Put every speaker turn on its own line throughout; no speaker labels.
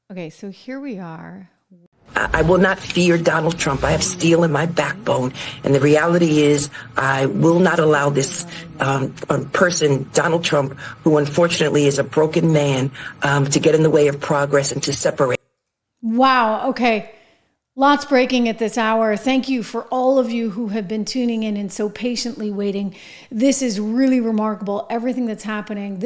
Okay, so here we are.
I will not fear Donald Trump. I have steel in my backbone. And the reality is I will not allow this person, Donald Trump, who unfortunately is a broken man, to get in the way of progress and to separate.
Wow. Okay. Lots breaking at this hour. Thank you for all of you who have been tuning in and so patiently waiting. This is really remarkable. Everything that's happening.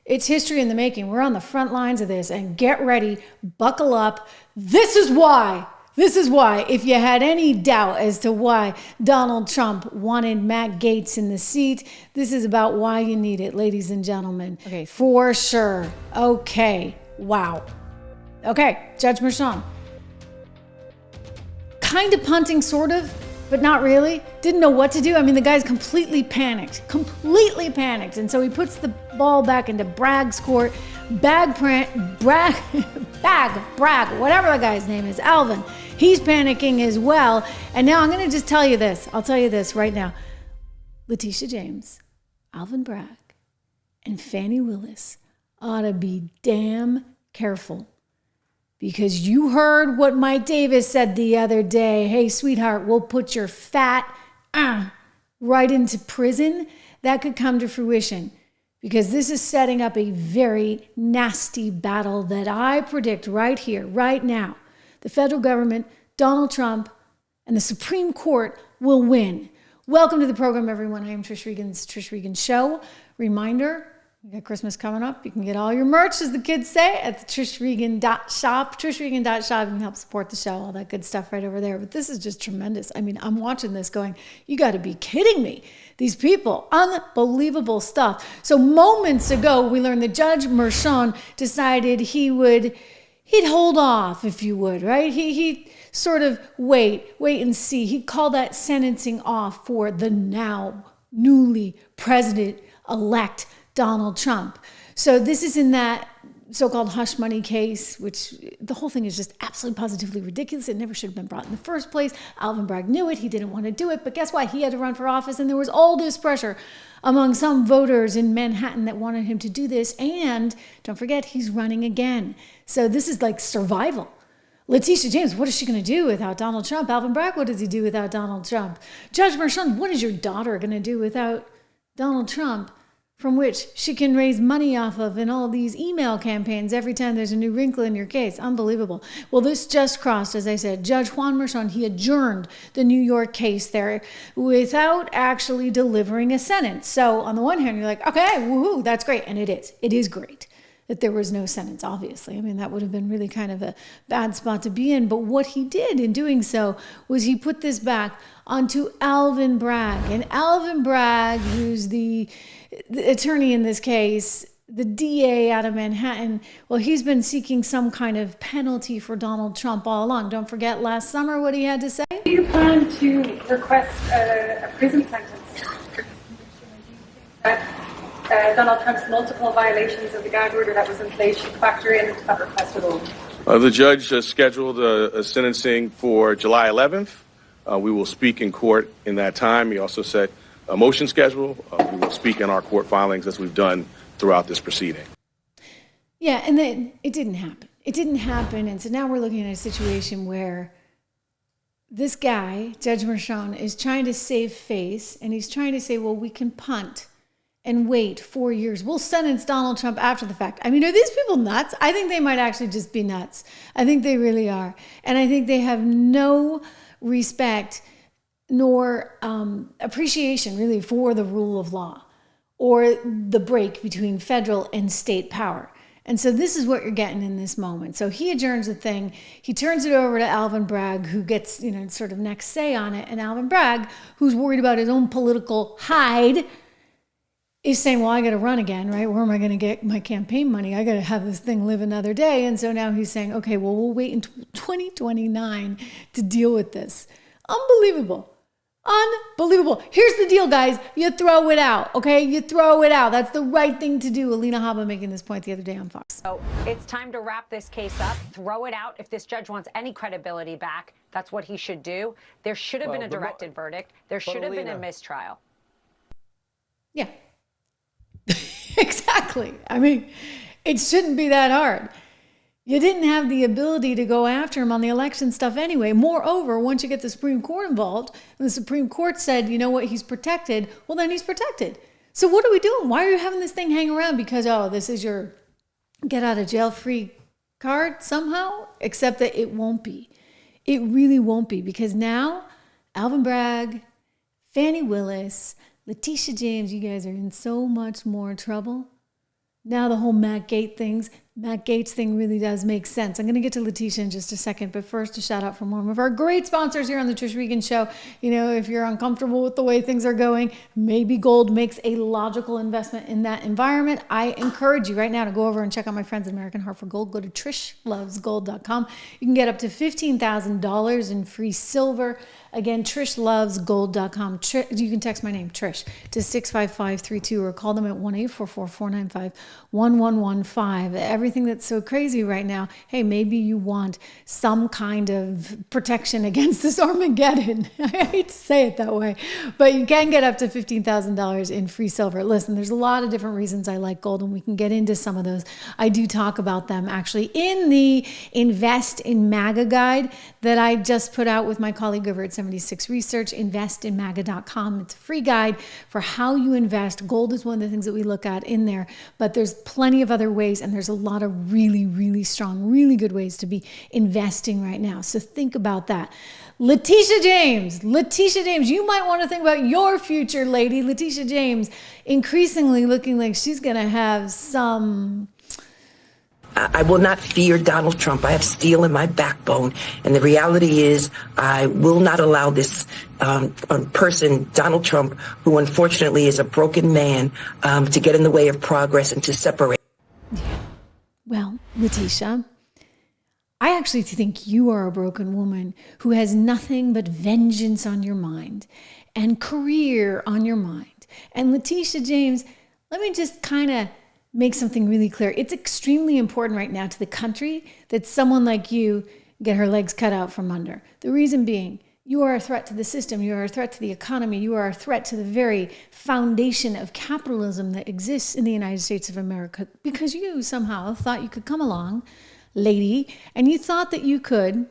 It's history in the making. We're on the front lines of this, and get ready, buckle up. This is why, if you had any doubt as to why Donald Trump wanted Matt Gaetz in the seat, this is about why you need it, ladies and gentlemen. Okay, for sure. Okay, wow. Okay, Judge Merchan. Kind of punting, sort of, but not really. Didn't know what to do. I mean, the guy's completely panicked. And so he puts the ball back into Bragg's court. Bragg, whatever the guy's name is, Alvin. He's panicking as well. And now I'm going to just tell you this. I'll tell you this right now. Letitia James, Alvin Bragg, and Fani Willis ought to be damn careful. Because you heard what Mike Davis said the other day. Hey, sweetheart, we'll put your fat right into prison. That could come to fruition. Because this is setting up a very nasty battle that I predict right here, right now. The federal government, Donald Trump, and the Supreme Court will win. Welcome to the program, everyone. I am Trish Regan's Trish Regan Show. Reminder, we got Christmas coming up. You can get all your merch, as the kids say, at the trishregan.shop. Trishregan.shop. You can help support the show, all that good stuff right over there. But this is just tremendous. I mean, I'm watching this going, you got to be kidding me. These people, unbelievable stuff. So moments ago, we learned that Judge Merchan decided he'd hold off, if you would, right? He'd sort of wait and see. He'd call that sentencing off for the now newly president-elect Donald Trump. So this is in that so-called hush money case, which the whole thing is just absolutely positively ridiculous. It never should have been brought in the first place. Alvin Bragg knew it. He didn't want to do it. But guess what? He had to run for office, and there was all this pressure among some voters in Manhattan that wanted him to do this. And don't forget, he's running again. So this is like survival. Letitia James, what is she going to do without Donald Trump? Alvin Bragg, what does he do without Donald Trump? Judge Merchan, what is your daughter going to do without Donald Trump, from which she can raise money off of in all these email campaigns every time there's a new wrinkle in your case? Unbelievable. Well, this just crossed, as I said, Judge Juan Merchan. He adjourned the New York case there without actually delivering a sentence. So on the one hand, you're like, okay, woohoo, that's great. And it is. It is great that there was no sentence, obviously. I mean, that would have been really kind of a bad spot to be in. But what he did in doing so was he put this back onto Alvin Bragg. And Alvin Bragg, who's the attorney in this case, the DA out of Manhattan, well, he's been seeking some kind of penalty for Donald Trump all along. Don't forget last summer what he had to say.
Do you plan to request a prison sentence for Donald Trump's multiple violations of the gag order that was in place should factor into that request at all?
The judge scheduled a sentencing for July 11th. We will speak in court in that time. He also set a motion schedule. We will speak in our court filings as we've done throughout this proceeding.
Yeah, and then it didn't happen. It didn't happen. And so now we're looking at a situation where this guy, Judge Merchan, is trying to save face, and he's trying to say, well, we can punt and wait 4 years. We'll sentence Donald Trump after the fact. I mean, are these people nuts? I think they might actually just be nuts. I think they really are. And I think they have no respect nor appreciation, really, for the rule of law or the break between federal and state power. And so this is what you're getting in this moment. So he adjourns the thing. He turns it over to Alvin Bragg, who gets, sort of next say on it. And Alvin Bragg, who's worried about his own political hide, is saying, well, I got to run again, right? Where am I going to get my campaign money? I got to have this thing live another day. And so now he's saying, okay, well, we'll wait until 2029 to deal with this. Unbelievable. Unbelievable. Here's the deal, guys. You throw it out, okay? You throw it out. That's the right thing to do. Alina Habba making this point the other day on Fox.
So it's time to wrap this case up, throw it out. If this judge wants any credibility back, that's what he should do. There should have been a directed verdict. There should have been a mistrial.
Yeah. Exactly. I mean, it shouldn't be that hard. You didn't have the ability to go after him on the election stuff anyway. Moreover, once you get the Supreme Court involved, and the Supreme Court said, you know what, he's protected, well, then he's protected. So what are we doing? Why are you having this thing hang around? Because, oh, this is your get out of jail free card somehow? Except that it won't be. It really won't be, because now Alvin Bragg, Fani Willis, Letitia James, you guys are in so much more trouble. Now the whole Matt Gaetz thing really does make sense. I'm going to get to Letitia in just a second, but first a shout out from one of our great sponsors here on the Trish Regan Show. You know, if you're uncomfortable with the way things are going, maybe gold makes a logical investment in that environment. I encourage you right now to go over and check out my friends at American Heart for Gold. Go to trishlovesgold.com. You can get up to $15,000 in free silver. Again, trishlovesgold.com. You can text my name, Trish, to 65532 or call them at 1-844-495-1115. Everything that's so crazy right now, hey, maybe you want some kind of protection against this Armageddon. I hate to say it that way, but you can get up to $15,000 in free silver. Listen, there's a lot of different reasons I like gold, and we can get into some of those. I do talk about them actually in the Invest in MAGA guide that I just put out with my colleague over at 76 Research, investinmaga.com. It's a free guide for how you invest. Gold is one of the things that we look at in there, but there's plenty of other ways, and there's a lot of really, really strong, really good ways to be investing right now. So think about that. Letitia James, you might want to think about your future, lady. Letitia James, increasingly looking like she's going to have some...
I will not fear Donald Trump. I have steel in my backbone. And the reality is I will not allow this person, Donald Trump, who unfortunately is a broken man, to get in the way of progress and to separate.
Well, Letitia, I actually think you are a broken woman who has nothing but vengeance on your mind and career on your mind. And Letitia James, let me just kind of make something really clear. It's extremely important right now to the country that someone like you get her legs cut out from under. The reason being, you are a threat to the system. You are a threat to the economy. You are a threat to the very foundation of capitalism that exists in the United States of America, because you somehow thought you could come along, lady, and you thought that you could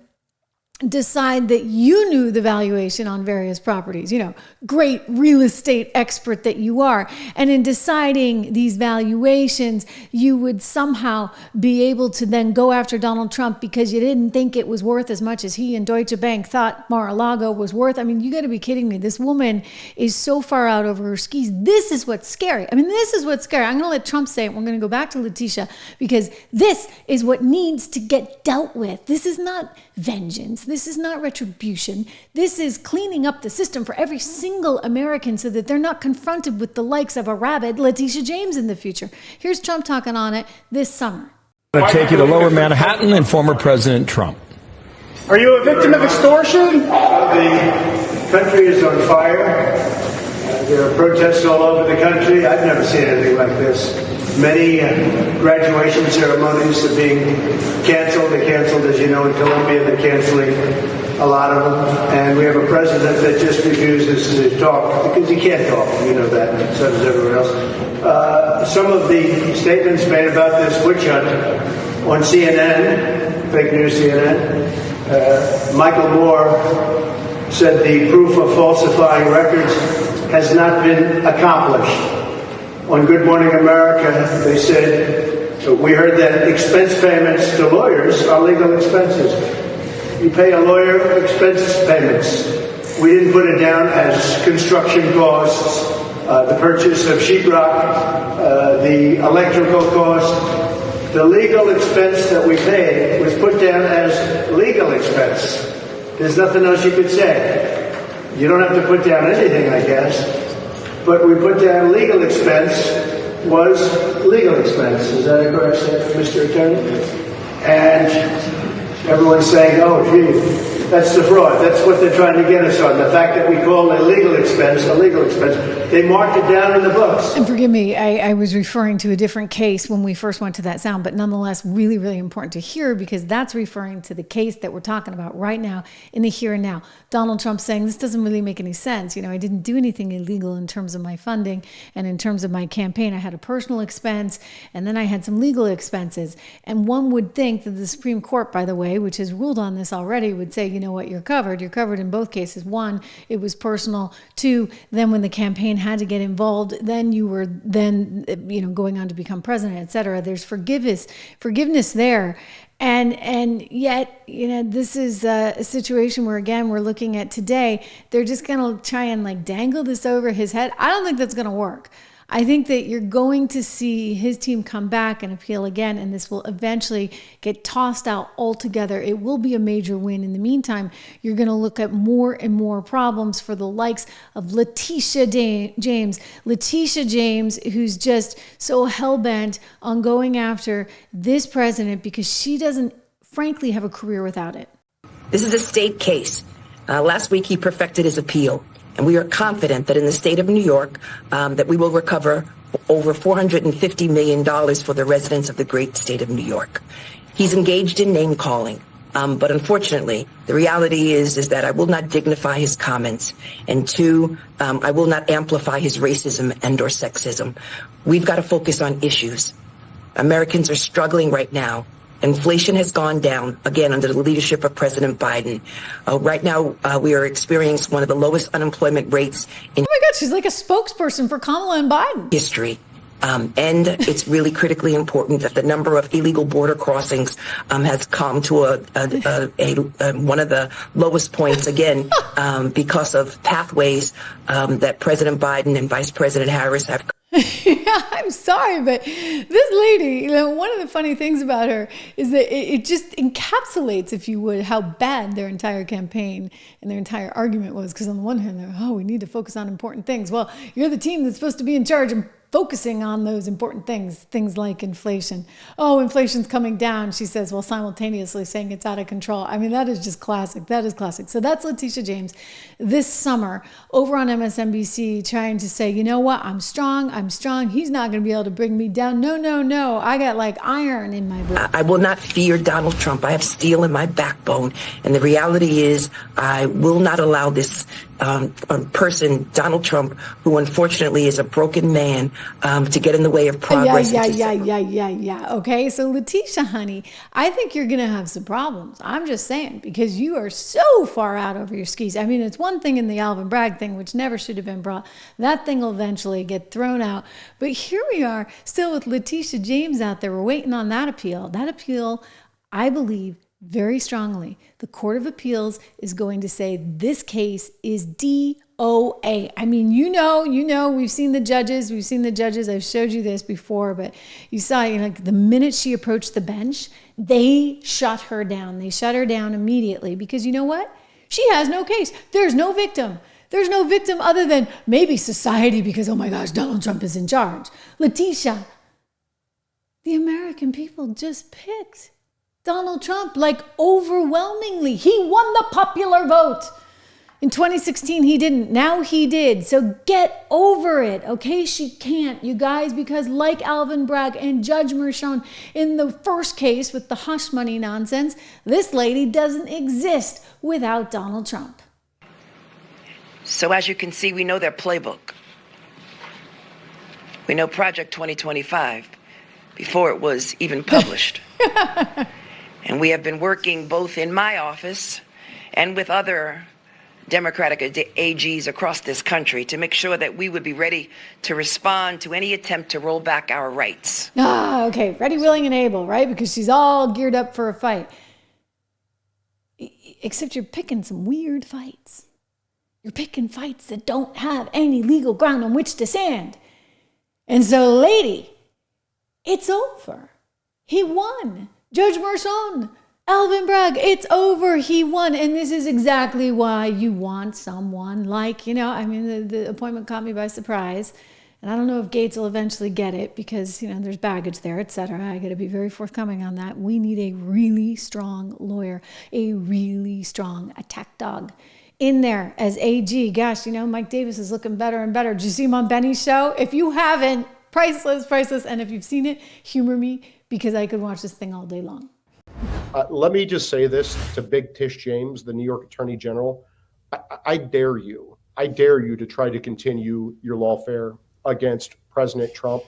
decide that you knew the valuation on various properties, you know, great real estate expert that you are. And in deciding these valuations, you would somehow be able to then go after Donald Trump because you didn't think it was worth as much as he and Deutsche Bank thought Mar-a-Lago was worth. I mean, you got to be kidding me. This woman is so far out over her skis. This is what's scary. I mean, this is what's scary. I'm going to let Trump say it. We're going to go back to Letitia, because this is what needs to get dealt with. This is not vengeance. This is not retribution. This is cleaning up the system for every single American so that they're not confronted with the likes of a rabid Letitia James in the future. Here's Trump talking on it this summer.
I'm going to take you to Lower Manhattan and former President Trump.
Are you a victim of extortion? The country is on fire. There are protests all over the country. I've never seen anything like this. Many graduation ceremonies are being canceled. They're canceled, as you know, in Colombia. They're canceling a lot of them. And we have a president that just refuses to talk because he can't talk. You know that, and so does everyone else. Some of the statements made about this witch hunt on CNN, fake news CNN, Michael Moore said the proof of falsifying records has not been accomplished. On Good Morning America, they said, we heard that expense payments to lawyers are legal expenses. You pay a lawyer expense payments. We didn't put it down as construction costs, the purchase of sheetrock, the electrical cost. The legal expense that we paid was put down as legal expense. There's nothing else you could say. You don't have to put down anything, I guess. But we put down legal expense was legal expense. Is that a correct statement, Mr. Attorney? And everyone's saying, oh, gee, That's the fraud. That's what they're trying to get us on. The fact that we call a legal expense, they marked it down in the books.
And forgive me, I was referring to a different case when we first went to that sound, but nonetheless, really, really important to hear because that's referring to the case that we're talking about right now in the here and now. Donald Trump saying this doesn't really make any sense. You know, I didn't do anything illegal in terms of my funding and in terms of my campaign. I had a personal expense and then I had some legal expenses. And one would think that the Supreme Court, by the way, which has ruled on this already, would say, you know what, you're covered. You're covered in both cases. One, it was personal. Two, then when the campaign had to get involved, then you were going on to become president, et cetera. There's forgiveness there. And yet, this is a situation where, again, we're looking at today, they're just going to try and dangle this over his head. I don't think that's going to work. I think that you're going to see his team come back and appeal again, and this will eventually get tossed out altogether. It will be a major win. In the meantime, you're going to look at more and more problems for the likes of Letitia James. Letitia James, who's just so hell-bent on going after this president because she doesn't, frankly, have a career without it.
This is a state case. Last week, he perfected his appeal. And we are confident that in the state of New York, that we will recover over $450 million for the residents of the great state of New York. He's engaged in name calling. But unfortunately, the reality is that I will not dignify his comments. And two, I will not amplify his racism and or sexism. We've got to focus on issues. Americans are struggling right now. Inflation has gone down, again, under the leadership of President Biden. Right now, we are experiencing one of the lowest unemployment rates in
oh my God, she's like a spokesperson for Kamala and Biden.
History. And it's really critically important that the number of illegal border crossings has come to one of the lowest points, again, because of pathways that President Biden and Vice President Harris have.
Yeah, I'm sorry, but this lady, one of the funny things about her is that it just encapsulates, if you would, how bad their entire campaign and their entire argument was. Because on the one hand, they're, we need to focus on important things. Well, you're the team that's supposed to be in charge of focusing on those important things like inflation. Oh, inflation's coming down, she says, while simultaneously saying it's out of control. I mean, that is just classic. That is classic. So that's Letitia James this summer over on MSNBC trying to say, you know what, I'm strong. He's not going to be able to bring me down. No. I got iron in my blood.
I will not fear Donald Trump. I have steel in my backbone. And the reality is I will not allow this person, Donald Trump, who unfortunately is a broken man, to get in the way of progress.
Yeah. Okay, so Letitia, honey, I think you're going to have some problems. I'm just saying, because you are so far out over your skis. I mean, it's one thing in the Alvin Bragg thing, which never should have been brought. That thing will eventually get thrown out. But here we are, still with Letitia James out there. We're waiting on that appeal. That appeal, I believe, very strongly, the Court of Appeals is going to say this case is DOA. I mean, you know, we've seen the judges. I've showed you this before, but you saw, the minute she approached the bench, they shut her down. They shut her down immediately because you know what? She has no case. There's no victim. There's no victim other than maybe society because, oh my gosh, Donald Trump is in charge. Letitia, the American people just picked Donald Trump, overwhelmingly. He won the popular vote. In 2016, he didn't. Now he did. So get over it, okay? She can't, you guys, because like Alvin Bragg and Judge Mershon in the first case with the hush money nonsense, this lady doesn't exist without Donald Trump.
So as you can see, we know their playbook. We know Project 2025 before it was even published. And we have been working both in my office and with other Democratic AGs across this country to make sure that we would be ready to respond to any attempt to roll back our rights.
Okay. Ready, willing, and able, right? Because she's all geared up for a fight. Except you're picking some weird fights. You're picking fights that don't have any legal ground on which to stand. And so, lady, it's over. He won. Judge Mershon, Alvin Bragg, it's over. He won. And this is exactly why you want someone like, the appointment caught me by surprise. And I don't know if Gates will eventually get it because, there's baggage there, et cetera. I got to be very forthcoming on that. We need a really strong lawyer, a really strong attack dog in there as AG. Gosh, Mike Davis is looking better and better. Did you see him on Benny's show? If you haven't, priceless. And if you've seen it, humor me because I could watch this thing all day long.
Let me just say this to Big Tish James, the New York Attorney General. I dare you to try to continue your lawfare against President Trump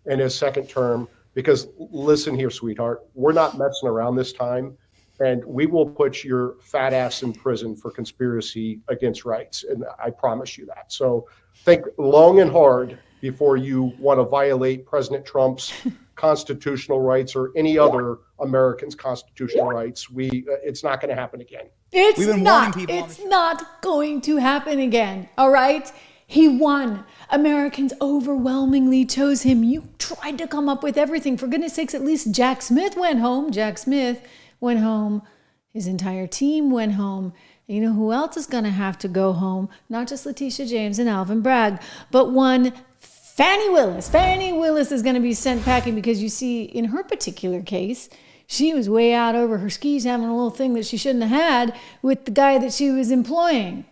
in his second term, because listen here, sweetheart, we're not messing around this time, and we will put your fat ass in prison for conspiracy against rights. And I promise you that. So think long and hard before you want to violate President Trump's constitutional rights or any other American's constitutional rights. It's not going to happen again.
It's not going to happen again. All right. He won. Americans overwhelmingly chose him. You tried to come up with everything. For goodness sakes, at least Jack Smith went home. His entire team went home. You know who else is going to have to go home? Not just Letitia James and Alvin Bragg, but one Fani Willis. Fani Willis is going to be sent packing because you see, in her particular case, she was way out over her skis having a little thing that she shouldn't have had with the guy that she was employing.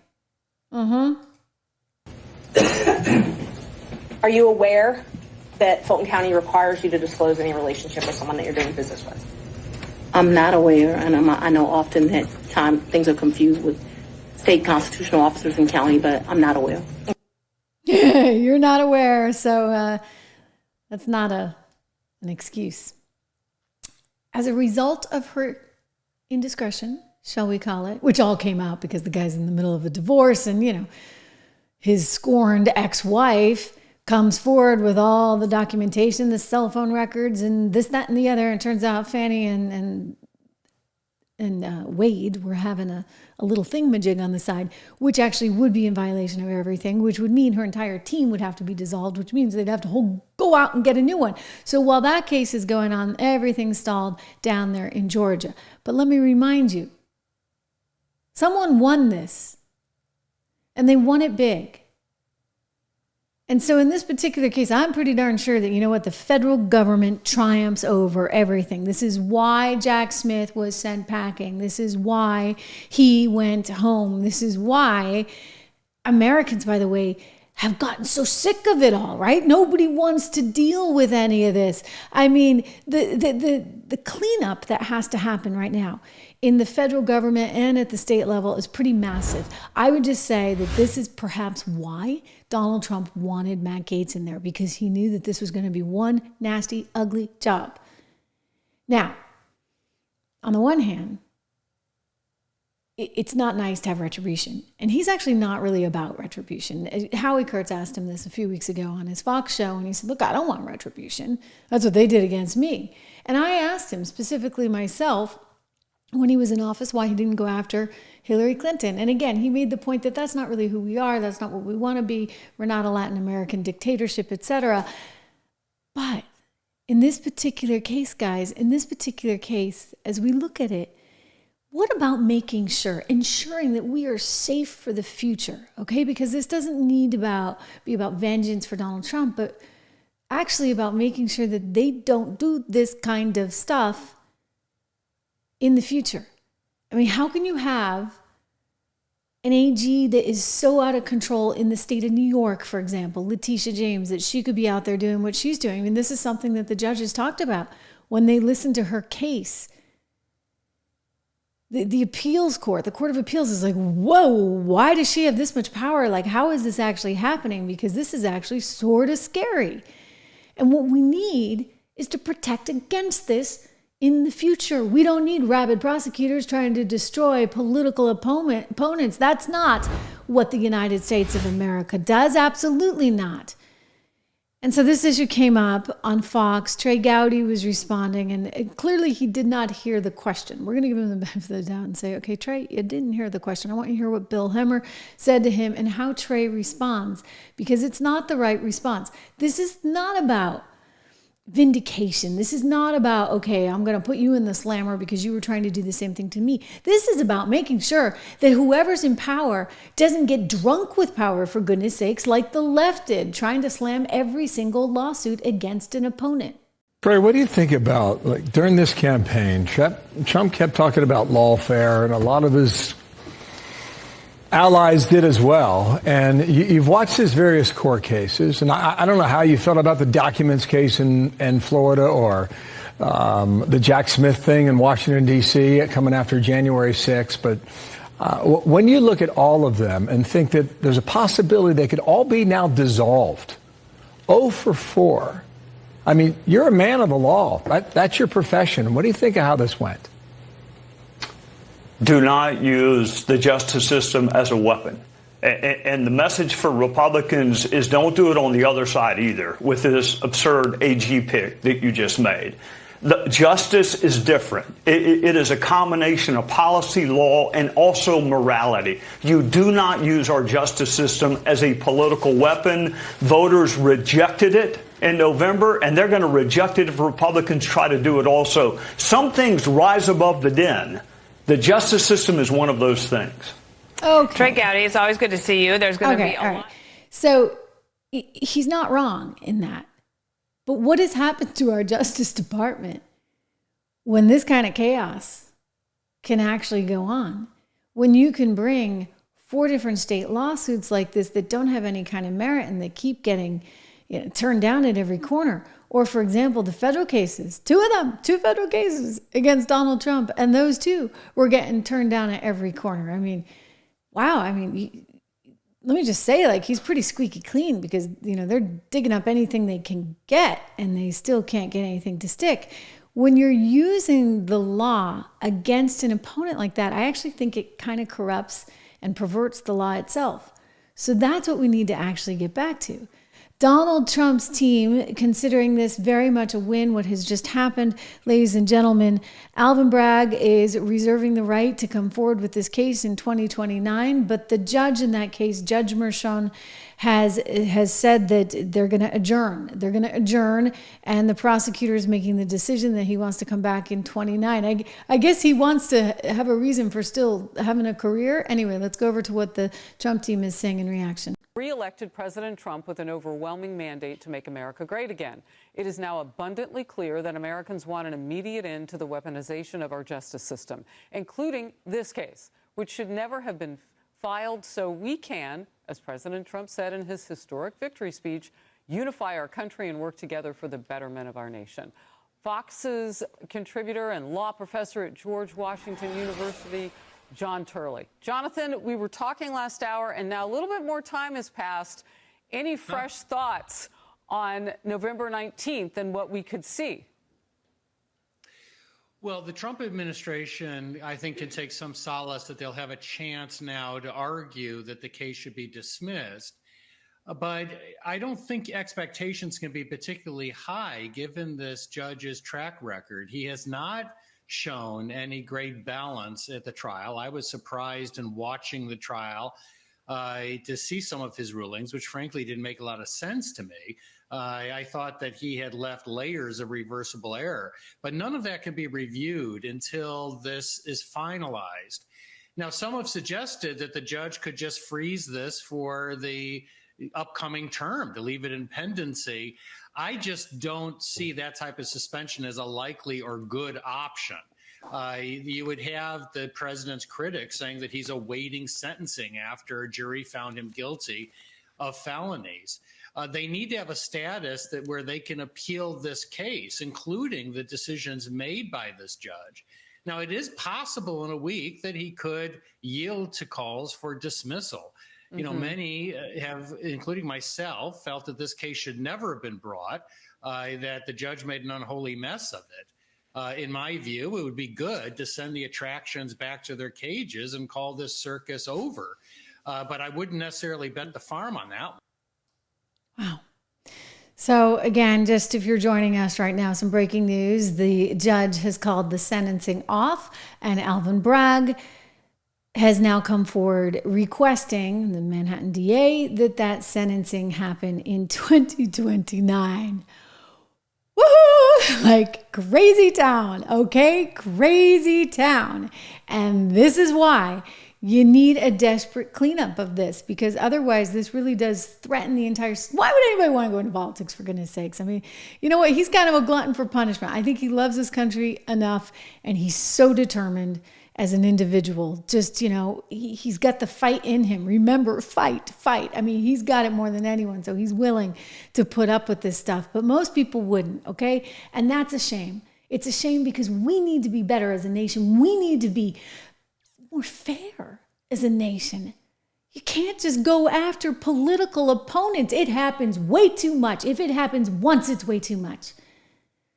Are you aware that Fulton County requires you to disclose any relationship with someone that you're doing business with?
I'm not aware, and I know often that things are confused with state constitutional officers in county, but I'm not aware.
You're not aware, so that's not an excuse. As a result of her indiscretion, shall we call it, which all came out because the guy's in the middle of a divorce and, his scorned ex-wife comes forward with all the documentation, the cell phone records and this, that, and the other. And it turns out Fanny and Wade were having a little thingamajig on the side, which actually would be in violation of everything, which would mean her entire team would have to be dissolved, which means they'd have to go out and get a new one. So while that case is going on, everything's stalled down there in Georgia. But let me remind you, someone won this, and they won it big. And so in this particular case, I'm pretty darn sure that, the federal government triumphs over everything. This is why Jack Smith was sent packing. This is why he went home. This is why Americans, by the way, have gotten so sick of it all, right? Nobody wants to deal with any of this. I mean, the cleanup that has to happen right now in the federal government and at the state level is pretty massive. I would just say that this is perhaps why Donald Trump wanted Matt Gaetz in there, because he knew that this was going to be one nasty, ugly job. Now, on the one hand, it's not nice to have retribution. And he's actually not really about retribution. Howie Kurtz asked him this a few weeks ago on his Fox show, and he said, look, I don't want retribution. That's what they did against me. And I asked him specifically myself, when he was in office, why he didn't go after Hillary Clinton. And again, he made the point that that's not really who we are. That's not what we want to be. We're not a Latin American dictatorship, etc. But in this particular case, guys, as we look at it, what about ensuring that we are safe for the future, okay? Because this doesn't need to be about vengeance for Donald Trump, but actually about making sure that they don't do this kind of stuff in the future. I mean, how can you have an AG that is so out of control in the state of New York, for example, Letitia James, that she could be out there doing what she's doing? I mean, this is something that the judges talked about when they listened to her case. The appeals court, the Court of Appeals is like, whoa, why does she have this much power? Like, how is this actually happening? Because this is actually sort of scary. And what we need is to protect against this in the future. We don't need rabid prosecutors trying to destroy political opponents. That's not what the United States of America does. Absolutely not. And so this issue came up on Fox. Trey Gowdy was responding, and clearly he did not hear the question. We're going to give him the benefit of the doubt and say, okay, Trey, you didn't hear the question. I want you to hear what Bill Hemmer said to him and how Trey responds, because it's not the right response. This is not about vindication. This is not about, okay, I'm going to put you in the slammer because you were trying to do the same thing to me. This is about making sure that whoever's in power doesn't get drunk with power, for goodness sakes, like the left did, trying to slam every single lawsuit against an opponent.
Bray, what do you think about, like, during this campaign, Trump kept talking about lawfare, and a lot of his allies did as well. And you've watched his various court cases, and I don't know how you felt about the documents case in Florida, or the Jack Smith thing in Washington, D.C. coming after January 6th. But when you look at all of them and think that there's a possibility they could all be now dissolved, 0 for 4. I mean, you're a man of the law. That's your profession. What do you think of how this went?
Do not use the justice system as a weapon. And the message for Republicans is don't do it on the other side either with this absurd AG pick that you just made. The justice is different. It is a combination of policy, law, and also morality. You do not use our justice system as a political weapon. Voters rejected it in November, and they're going to reject it if Republicans try to do it also. Some things rise above the den. The justice system is one of those things.
Okay.
Trey Gowdy, it's always good to see you. There's going to be a lot.
So he's not wrong in that. But what has happened to our Justice Department when this kind of chaos can actually go on? When you can bring 4 different state lawsuits like this that don't have any kind of merit and they keep getting turned down at every corner. Or, for example, the federal cases, 2 federal cases against Donald Trump, and those 2 were getting turned down at every corner. I mean, wow. I mean, let me just say, like, he's pretty squeaky clean because, they're digging up anything they can get and they still can't get anything to stick. When you're using the law against an opponent like that, I actually think it kind of corrupts and perverts the law itself. So that's what we need to actually get back to. Donald Trump's team, considering this very much a win, what has just happened, ladies and gentlemen, Alvin Bragg is reserving the right to come forward with this case in 2029. But the judge in that case, Judge Mershon, has said that they're going to adjourn. They're going to adjourn, and the prosecutor is making the decision that he wants to come back in 29. I guess he wants to have a reason for still having a career. Anyway, let's go over to what the Trump team is saying in reaction.
Re-elected President Trump with an overwhelming mandate to make America great again. It is now abundantly clear that Americans want an immediate end to the weaponization of our justice system, including this case, which should never have been filed, so we can, as President Trump said in his historic victory speech, unify our country and work together for the betterment of our nation. Fox's contributor and law professor at George Washington University, John Turley. Jonathan, we were talking last hour, and now a little bit more time has passed. Any fresh thoughts on November 19th and what we could see?
Well, the Trump administration, I think, can take some solace that they'll have a chance now to argue that the case should be dismissed. But I don't think expectations can be particularly high given this judge's track record. He has not shown any great balance at the trial. I was surprised in watching the trial to see some of his rulings, which frankly didn't make a lot of sense to me. I thought that he had left layers of reversible error, but none of that can be reviewed until this is finalized. Now, some have suggested that the judge could just freeze this for the upcoming term, to leave it in pendency. I just don't see that type of suspension as a likely or good option. You would have the president's critics saying that he's awaiting sentencing after a jury found him guilty of felonies. They need to have a status that where they can appeal this case, including the decisions made by this judge. Now, it is possible in a week that he could yield to calls for dismissal. You know, many have, including myself, felt that this case should never have been brought, that the judge made an unholy mess of it. In my view, it would be good to send the attractions back to their cages and call this circus over. But I wouldn't necessarily bet the farm on that one.
Wow. So again, just if you're joining us right now, some breaking news. The judge has called the sentencing off, and Alvin Bragg has now come forward requesting, the Manhattan DA, that sentencing happen in 2029. Woohoo! Like crazy town, okay? Crazy town. And this is why you need a desperate cleanup of this, because otherwise this really does threaten the entire... Why would anybody want to go into politics, for goodness sakes? I mean, you know what? He's kind of a glutton for punishment. I think he loves this country enough, and he's so determined as an individual. Just, you know, he's got the fight in him. Remember, fight. I mean, he's got it more than anyone, so he's willing to put up with this stuff. But most people wouldn't, okay? And that's a shame. It's a shame because we need to be better as a nation. We need to be more fair as a nation. You can't just go after political opponents. It happens way too much. If it happens once, it's way too much.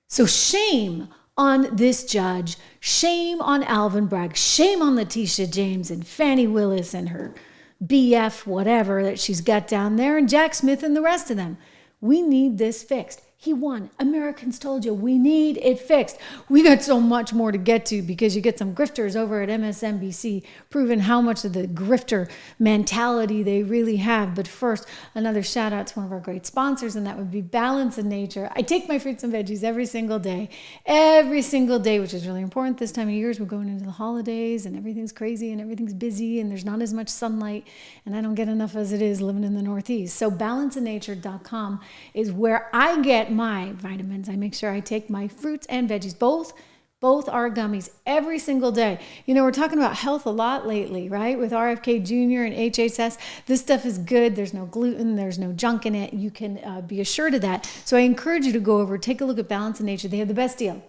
So shame on this judge, shame on Alvin Bragg, shame on Letitia James and Fani Willis and her BF whatever that she's got down there, and Jack Smith and the rest of them. We need this fixed. He won. Americans told you we need it fixed. We got so much more to get to because you get some grifters over at MSNBC proving how much of the grifter mentality they really have. But first, another shout out to one of our great sponsors, and that would be Balance in Nature. I take my fruits and veggies every single day, which is really important this time of year as we're going into the holidays and everything's crazy and everything's busy and there's not as much sunlight and I don't get enough as it is living in the Northeast. So balanceinnature.com is where I get my vitamins. I make sure I take my fruits and veggies, both are gummies every single day. You know, we're talking about health a lot lately, right? With RFK Jr. and HHS, this stuff is good. There's no gluten, there's no junk in it. You can be assured of that. So I encourage you to go over, take a look at Balance in Nature. They have the best deal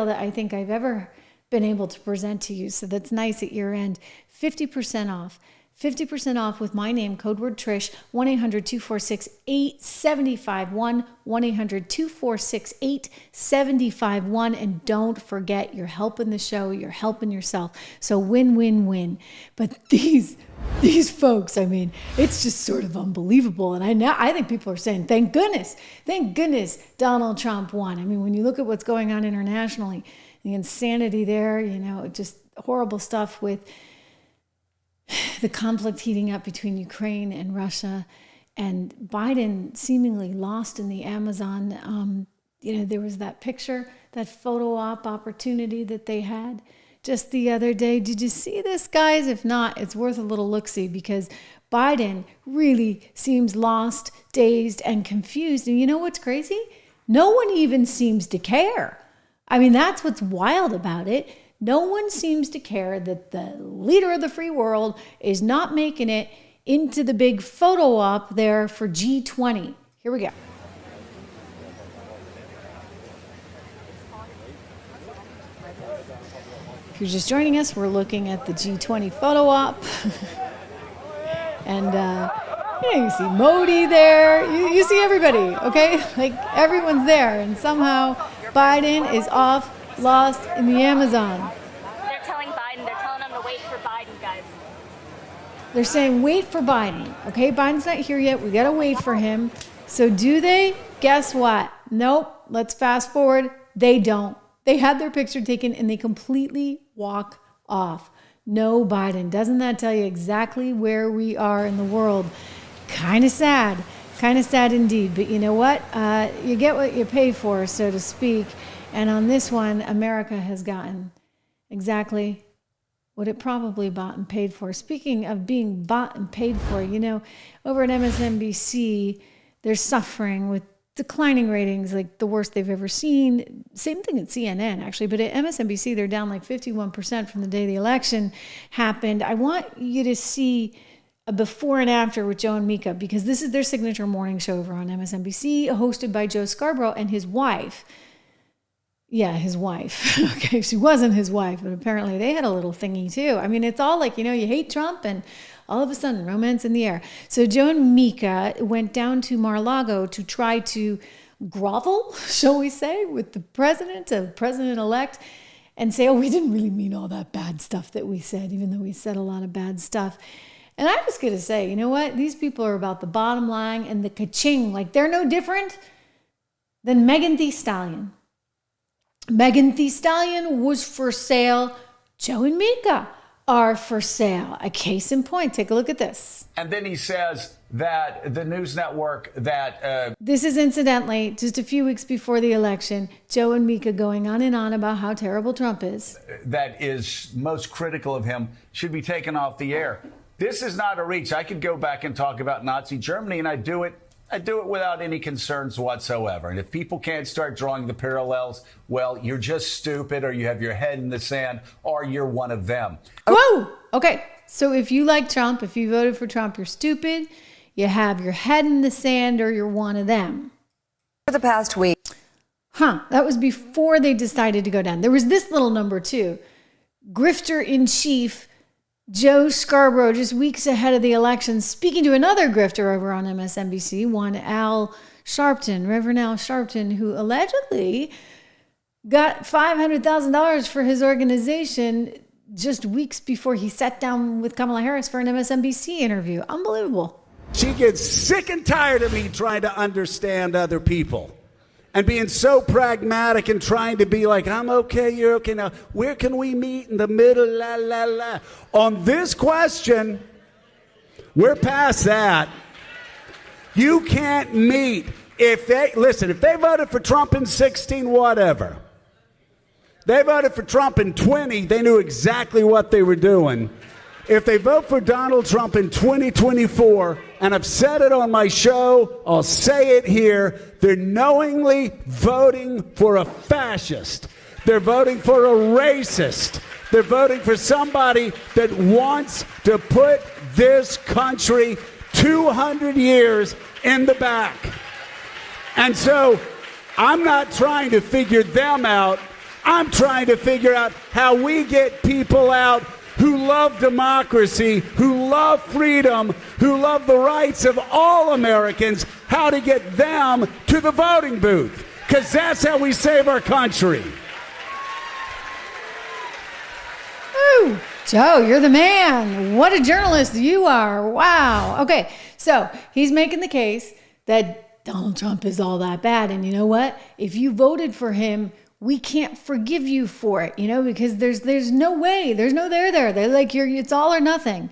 that I think I've ever been able to present to you. So that's nice at year end. 50% off. 50% off with my name, code word Trish, 1-800-246-8751, 1-800-246-8751. And don't forget, you're helping the show, you're helping yourself. So win, win, win. But these folks, I mean, it's just sort of unbelievable. And I think people are saying, thank goodness Donald Trump won. I mean, when you look at what's going on internationally, the insanity there, you know, just horrible stuff with the conflict heating up between Ukraine and Russia, and Biden seemingly lost in the Amazon. You know, there was that picture, that photo op opportunity that they had just the other day. Did you see this, guys? If not, it's worth a little look-see, because Biden really seems lost, dazed, and confused. And you know what's crazy? No one even seems to care. I mean, that's what's wild about it. No one seems to care that the leader of the free world is not making it into the big photo op there for G20. Here we go. If you're just joining us, we're looking at the G20 photo op. And, you know, you see Modi there. You see everybody, okay? Like, everyone's there. And somehow Biden is off, lost in the Amazon.
They're telling him to wait for Biden, guys.
They're saying wait for Biden. Okay, Biden's not here yet. We got to wait for him. So do they? Guess what? Nope. Let's fast forward. They don't. They had their picture taken and they completely walk off. No Biden. Doesn't that tell you exactly where we are in the world? Kind of sad. Kind of sad indeed. But you know what? You get what you pay for, so to speak. And on this one, America has gotten exactly what it probably bought and paid for. Speaking of being bought and paid for, you know, over at MSNBC, they're suffering with declining ratings, like the worst they've ever seen. Same thing at CNN, actually. But at MSNBC, they're down like 51% from the day the election happened. I want you to see a before and after with Joe and Mika, because this is their signature morning show over on MSNBC, hosted by Joe Scarborough and his wife. Yeah, his wife. Okay, she wasn't his wife, but apparently they had a little thingy too. I mean, it's all like, you know, you hate Trump and all of a sudden romance in the air. So Joe and Mika went down to Mar-a-Lago to try to grovel, shall we say, with the president-elect, and say, oh, we didn't really mean all that bad stuff that we said, even though we said a lot of bad stuff. And I'm just going to say, you know what? These people are about the bottom line and the ka-ching. Like, they're no different than Megan Thee Stallion. Megan Thee Stallion was for sale. Joe and Mika are for sale. A case in point. Take a look at this.
And then he says, that the news network that...
This is incidentally just a few weeks before the election, Joe and Mika going on and on about how terrible Trump is.
That is most critical of him should be taken off the air. This is not a reach. I could go back and talk about Nazi Germany, and I do it without any concerns whatsoever. And if people can't start drawing the parallels, well, you're just stupid, or you have your head in the sand, or you're one of them.
Whoa! Okay, so if you like Trump, if you voted for Trump, you're stupid, you have your head in the sand, or you're one of them.
For the past week.
That was before they decided to go down. There was this little number too. Grifter in chief, Joe Scarborough, just weeks ahead of the election, speaking to another grifter over on MSNBC, one Al Sharpton, Reverend Al Sharpton, who allegedly got $500,000 for his organization just weeks before he sat down with Kamala Harris for an MSNBC interview. Unbelievable.
She gets sick and tired of me trying to understand other people and being so pragmatic and trying to be like, I'm okay, you're okay. Now, where can we meet in the middle? La, la, la. On this question, we're past that. You can't meet. If they voted for Trump in 16, whatever. They voted for Trump in 20, they knew exactly what they were doing. If they vote for Donald Trump in 2024, and I've said it on my show, I'll say it here, they're knowingly voting for a fascist. They're voting for a racist. They're voting for somebody that wants to put this country 200 years in the back. And so I'm not trying to figure them out. I'm trying to figure out how we get people out who love democracy, who love freedom, who love the rights of all Americans, how to get them to the voting booth. Because that's how we save our country.
Ooh, Joe, you're the man. What a journalist you are. Wow. Okay, so he's making the case that Donald Trump is all that bad. And you know what? If you voted for him, we can't forgive you for it, because there's no way, there's no there. They're like, it's all or nothing.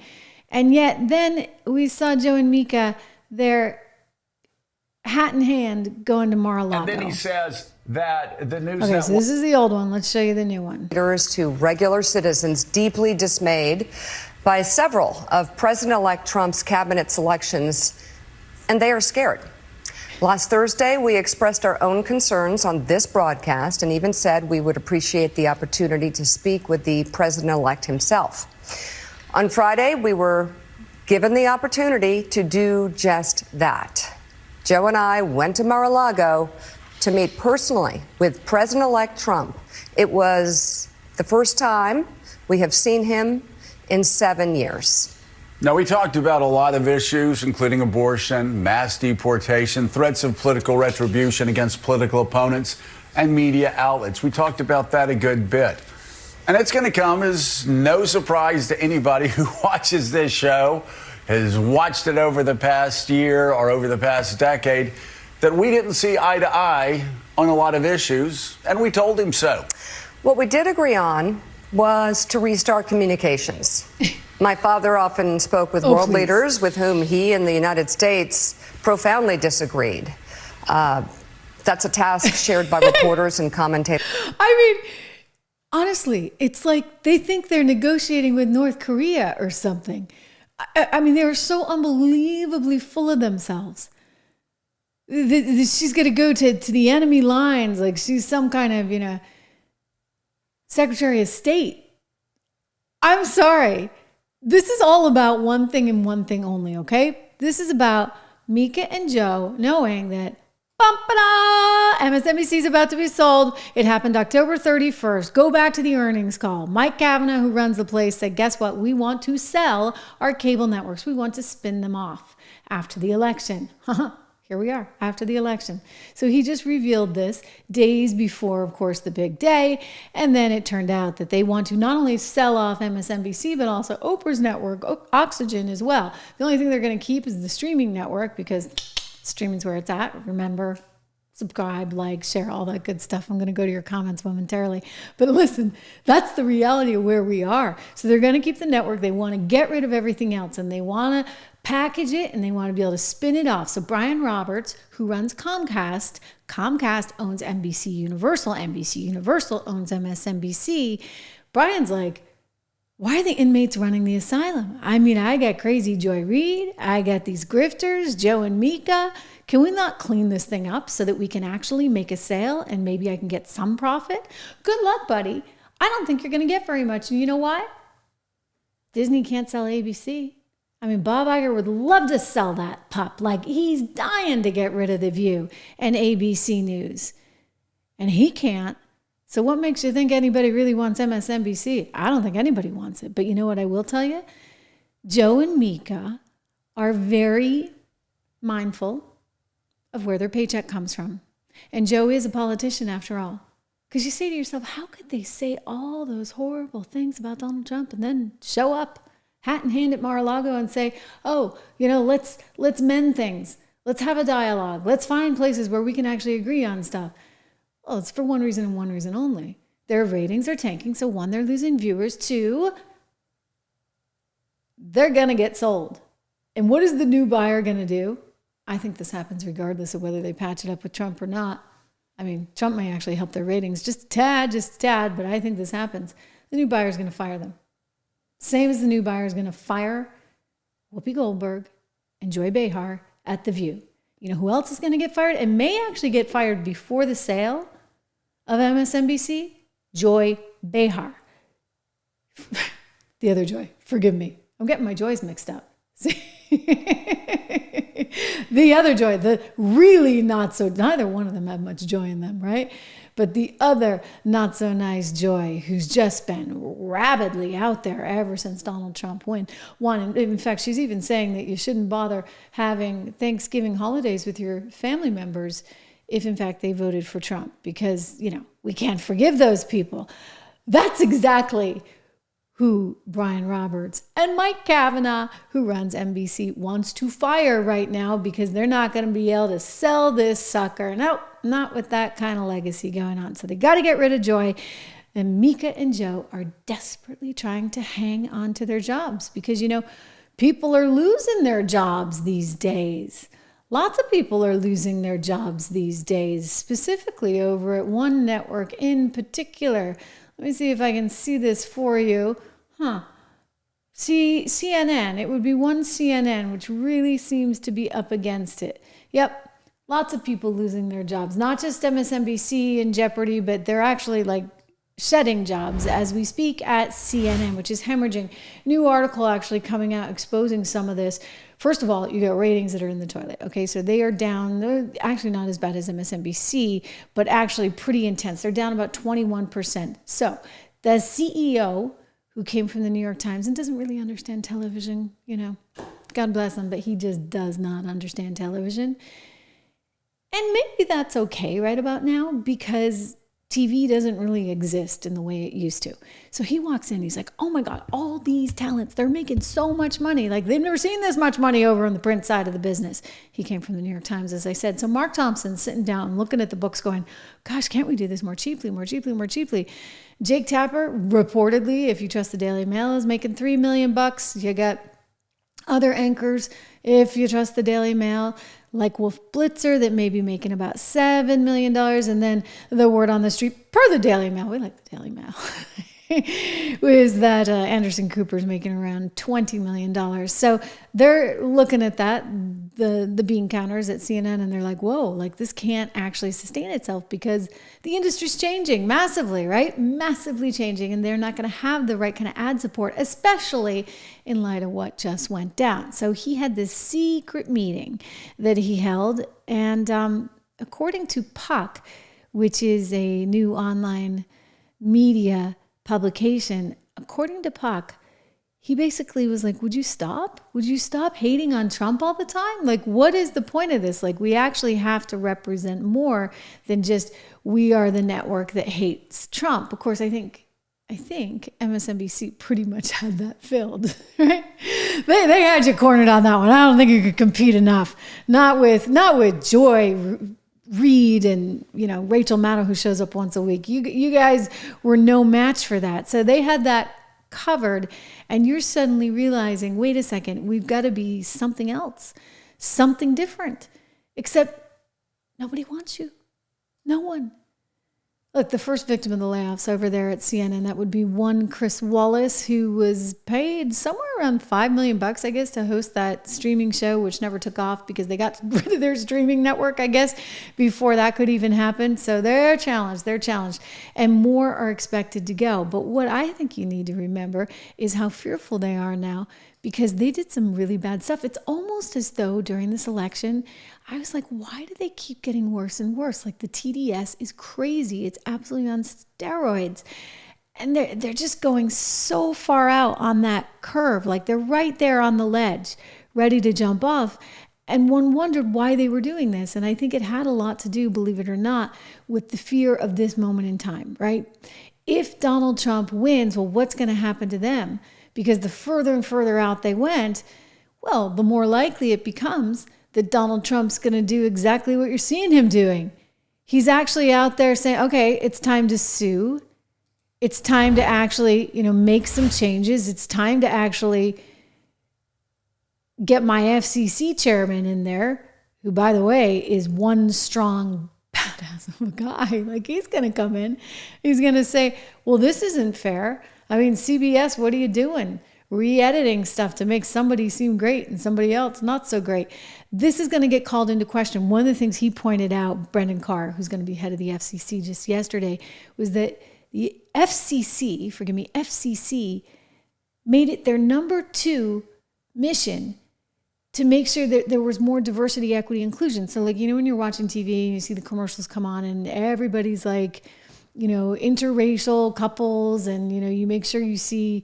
And yet then we saw Joe and Mika, their hat in hand, going to Mar-a-Lago.
And then he says that the news
network... so this is the old one. Let's show you the new one.
To regular citizens deeply dismayed by several of President-elect Trump's cabinet selections, and they are scared. Last Thursday, we expressed our own concerns on this broadcast and even said we would appreciate the opportunity to speak with the president-elect himself. On Friday, we were given the opportunity to do just that. Joe and I went to Mar-a-Lago to meet personally with President-elect Trump. It was the first time we have seen him in 7 years.
Now, we talked about a lot of issues, including abortion, mass deportation, threats of political retribution against political opponents, and media outlets. We talked about that a good bit. And it's going to come as no surprise to anybody who watches this show, has watched it over the past year or over the past decade, that we didn't see eye to eye on a lot of issues, and we told him so.
What we did agree on was to restart communications. My father often spoke with world leaders with whom he and the United States profoundly disagreed. That's a task shared by reporters and commentators.
I mean, honestly, it's like they think they're negotiating with North Korea or something. I mean, they're so unbelievably full of themselves. She's going to go to the enemy lines like she's some kind of, Secretary of State. I'm sorry. This is all about one thing and one thing only, okay? This is about Mika and Joe knowing that MSNBC is about to be sold. It happened October 31st. Go back to the earnings call. Mike Kavanaugh, who runs the place, said, guess what? We want to sell our cable networks. We want to spin them off after the election. Here we are, after the election. So he just revealed this days before, of course, the big day. And then it turned out that they want to not only sell off MSNBC, but also Oprah's network, Oxygen as well. The only thing they're going to keep is the streaming network because streaming's where it's at. Remember, subscribe, like, share, all that good stuff. I'm going to go to your comments momentarily. But listen, that's the reality of where we are. So they're going to keep the network. They want to get rid of everything else, and they want to package it, and they want to be able to spin it off. So Brian Roberts, who runs Comcast owns NBC Universal owns MSNBC. Brian's like, why are the inmates running the asylum? I mean, I got crazy Joy Reid. I got these grifters, Joe and Mika. Can we not clean this thing up so that we can actually make a sale and maybe I can get some profit? Good luck, buddy. I don't think you're going to get very much. And you know why? Disney can't sell ABC. I mean, Bob Iger would love to sell that pup. Like, he's dying to get rid of The View and ABC News. And he can't. So what makes you think anybody really wants MSNBC? I don't think anybody wants it. But you know what I will tell you? Joe and Mika are very mindful of where their paycheck comes from. And Joe is a politician after all. Because you say to yourself, how could they say all those horrible things about Donald Trump and then show up hat in hand at Mar-a-Lago and say, oh, let's mend things. Let's have a dialogue. Let's find places where we can actually agree on stuff. Well, it's for one reason and one reason only. Their ratings are tanking. So one, they're losing viewers. Two, they're going to get sold. And what is the new buyer going to do? I think this happens regardless of whether they patch it up with Trump or not. I mean, Trump may actually help their ratings just a tad, but I think this happens. The new buyer is going to fire them. Same as the new buyer is going to fire Whoopi Goldberg and Joy Behar at The View. You know who else is going to get fired and may actually get fired before the sale of MSNBC? Joy Behar. The other Joy. Forgive me. I'm getting my Joys mixed up. The other Joy, the really not so, neither one of them have much joy in them, right? But the other not so nice Joy, who's just been rabidly out there ever since Donald Trump won. In fact, she's even saying that you shouldn't bother having Thanksgiving holidays with your family members if in fact they voted for Trump, because, we can't forgive those people. That's exactly who Brian Roberts and Mike Kavanaugh, who runs NBC, wants to fire right now, because they're not going to be able to sell this sucker. Nope, not with that kind of legacy going on. So they got to get rid of Joy. And Mika and Joe are desperately trying to hang on to their jobs because, people are losing their jobs these days. Lots of people are losing their jobs these days, specifically over at one network in particular. Let me see if I can see this for you. CNN. It would be one CNN, which really seems to be up against it. Yep. Lots of people losing their jobs. Not just MSNBC in jeopardy, but they're actually shedding jobs as we speak at CNN, which is hemorrhaging. New article actually coming out exposing some of this. First of all, you got ratings that are in the toilet. Okay, so they are down. They're actually not as bad as MSNBC, but actually pretty intense. They're down about 21%. So the CEO, who came from the New York Times and doesn't really understand television, God bless him, but he just does not understand television. And maybe that's okay right about now, because TV doesn't really exist in the way it used to. So he walks in, he's like, oh my God, all these talents, they're making so much money. They've never seen this much money over on the print side of the business. He came from the New York Times, as I said. So Mark Thompson's sitting down, looking at the books going, gosh, can't we do this more cheaply? Jake Tapper, reportedly, if you trust the Daily Mail, is making $3 million. You got other anchors, if you trust the Daily Mail, like Wolf Blitzer, that may be making about $7 million. And then the word on the street, per the Daily Mail, we like the Daily Mail, is that Anderson Cooper's making around $20 million. So they're looking at that, the bean counters at CNN, and they're like, whoa, this can't actually sustain itself, because the industry's changing massively, right? Massively changing, and they're not going to have the right kind of ad support, especially in light of what just went down. So he had this secret meeting that he held, and according to Puck, which is a new online media publication, according to Puck, he basically was like, would you stop? Would you stop hating on Trump all the time? What is the point of this? We actually have to represent more than just we are the network that hates Trump. Of course, I think MSNBC pretty much had that filled, right? They had you cornered on that one. I don't think you could compete enough. Not with Joy Reed and, Rachel Maddow, who shows up once a week. You guys were no match for that. So they had that covered, and you're suddenly realizing, wait a second, we've got to be something else, something different, except nobody wants you. No one. Look, the first victim of the layoffs over there at CNN, that would be one Chris Wallace, who was paid somewhere around $5 million, I guess, to host that streaming show, which never took off because they got rid of their streaming network, I guess, before that could even happen. So they're challenged, and more are expected to go. But what I think you need to remember is how fearful they are now, because they did some really bad stuff. It's almost as though during this election, I was like, why do they keep getting worse and worse? Like, the TDS is crazy. It's absolutely on steroids. And they're just going so far out on that curve. Like, they're right there on the ledge, ready to jump off. And one wondered why they were doing this. And I think it had a lot to do, believe it or not, with the fear of this moment in time, right? If Donald Trump wins, well, what's going to happen to them? Because the further and further out they went, well, the more likely it becomes that Donald Trump's going to do exactly what you're seeing him doing. He's actually out there saying, okay, it's time to sue. It's time to actually, make some changes. It's time to actually get my FCC chairman in there, who, by the way, is one strong badass of a guy. Like, he's going to come in. He's going to say, well, this isn't fair. I mean, CBS, what are you doing? Re-editing stuff to make somebody seem great and somebody else not so great. This is going to get called into question. One of the things he pointed out, Brendan Carr, who's going to be head of the FCC just yesterday, was that the FCC made it their number 2 mission to make sure that there was more diversity, equity, inclusion. So, like, when you're watching TV and you see the commercials come on and everybody's like, interracial couples, and, you make sure you see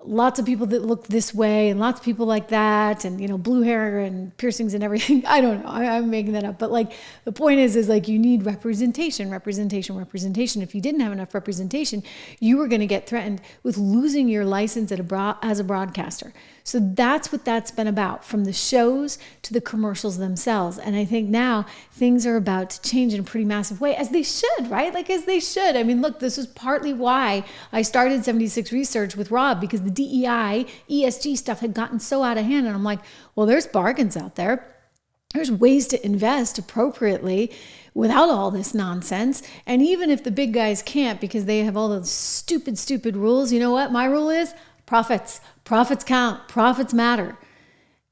lots of people that look this way and lots of people like that, and, blue hair and piercings and everything. I don't know. I'm making that up. But, like, the point is like, you need representation. If you didn't have enough representation, you were going to get threatened with losing your license as a broadcaster. So that's what that's been about, from the shows to the commercials themselves. And I think now things are about to change in a pretty massive way, as they should, right? Like, as they should. I mean, look, this was partly why I started 76 Research with Rob, because the DEI, ESG stuff had gotten so out of hand. And I'm like, well, there's bargains out there. There's ways to invest appropriately without all this nonsense. And even if the big guys can't, because they have all those stupid rules, you know what my rule is? Profits. Profits count. Profits matter.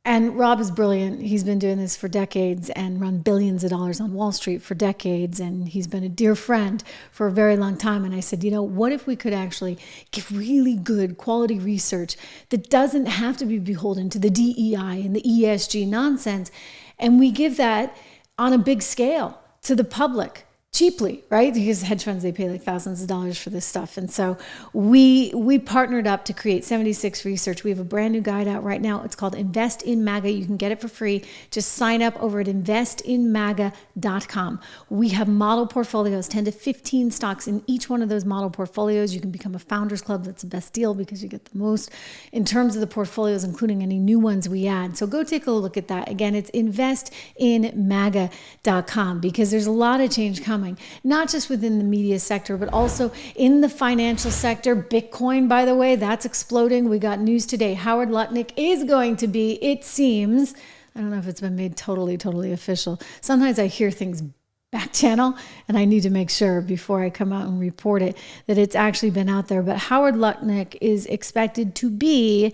And Rob is brilliant. He's been doing this for decades and run billions of dollars on Wall Street for decades. And he's been a dear friend for a very long time. And I said, what if we could actually give really good quality research that doesn't have to be beholden to the DEI and the ESG nonsense, and we give that on a big scale to the public? Cheaply, right? Because hedge funds, they pay like thousands of dollars for this stuff. And so we partnered up to create 76 Research. We have a brand new guide out right now. It's called Invest in MAGA. You can get it for free. Just sign up over at investinmaga.com. We have model portfolios, 10 to 15 stocks in each one of those model portfolios. You can become a Founders Club. That's the best deal because you get the most in terms of the portfolios, including any new ones we add. So go take a look at that. Again, it's investinmaga.com, because there's a lot of change coming. Not just within the media sector, but also in the financial sector. Bitcoin, by the way, that's exploding. We got news today. Howard Lutnick is going to be, it seems, I don't know if it's been made totally official. Sometimes I hear things back channel, and I need to make sure before I come out and report it that it's actually been out there. But Howard Lutnick is expected to be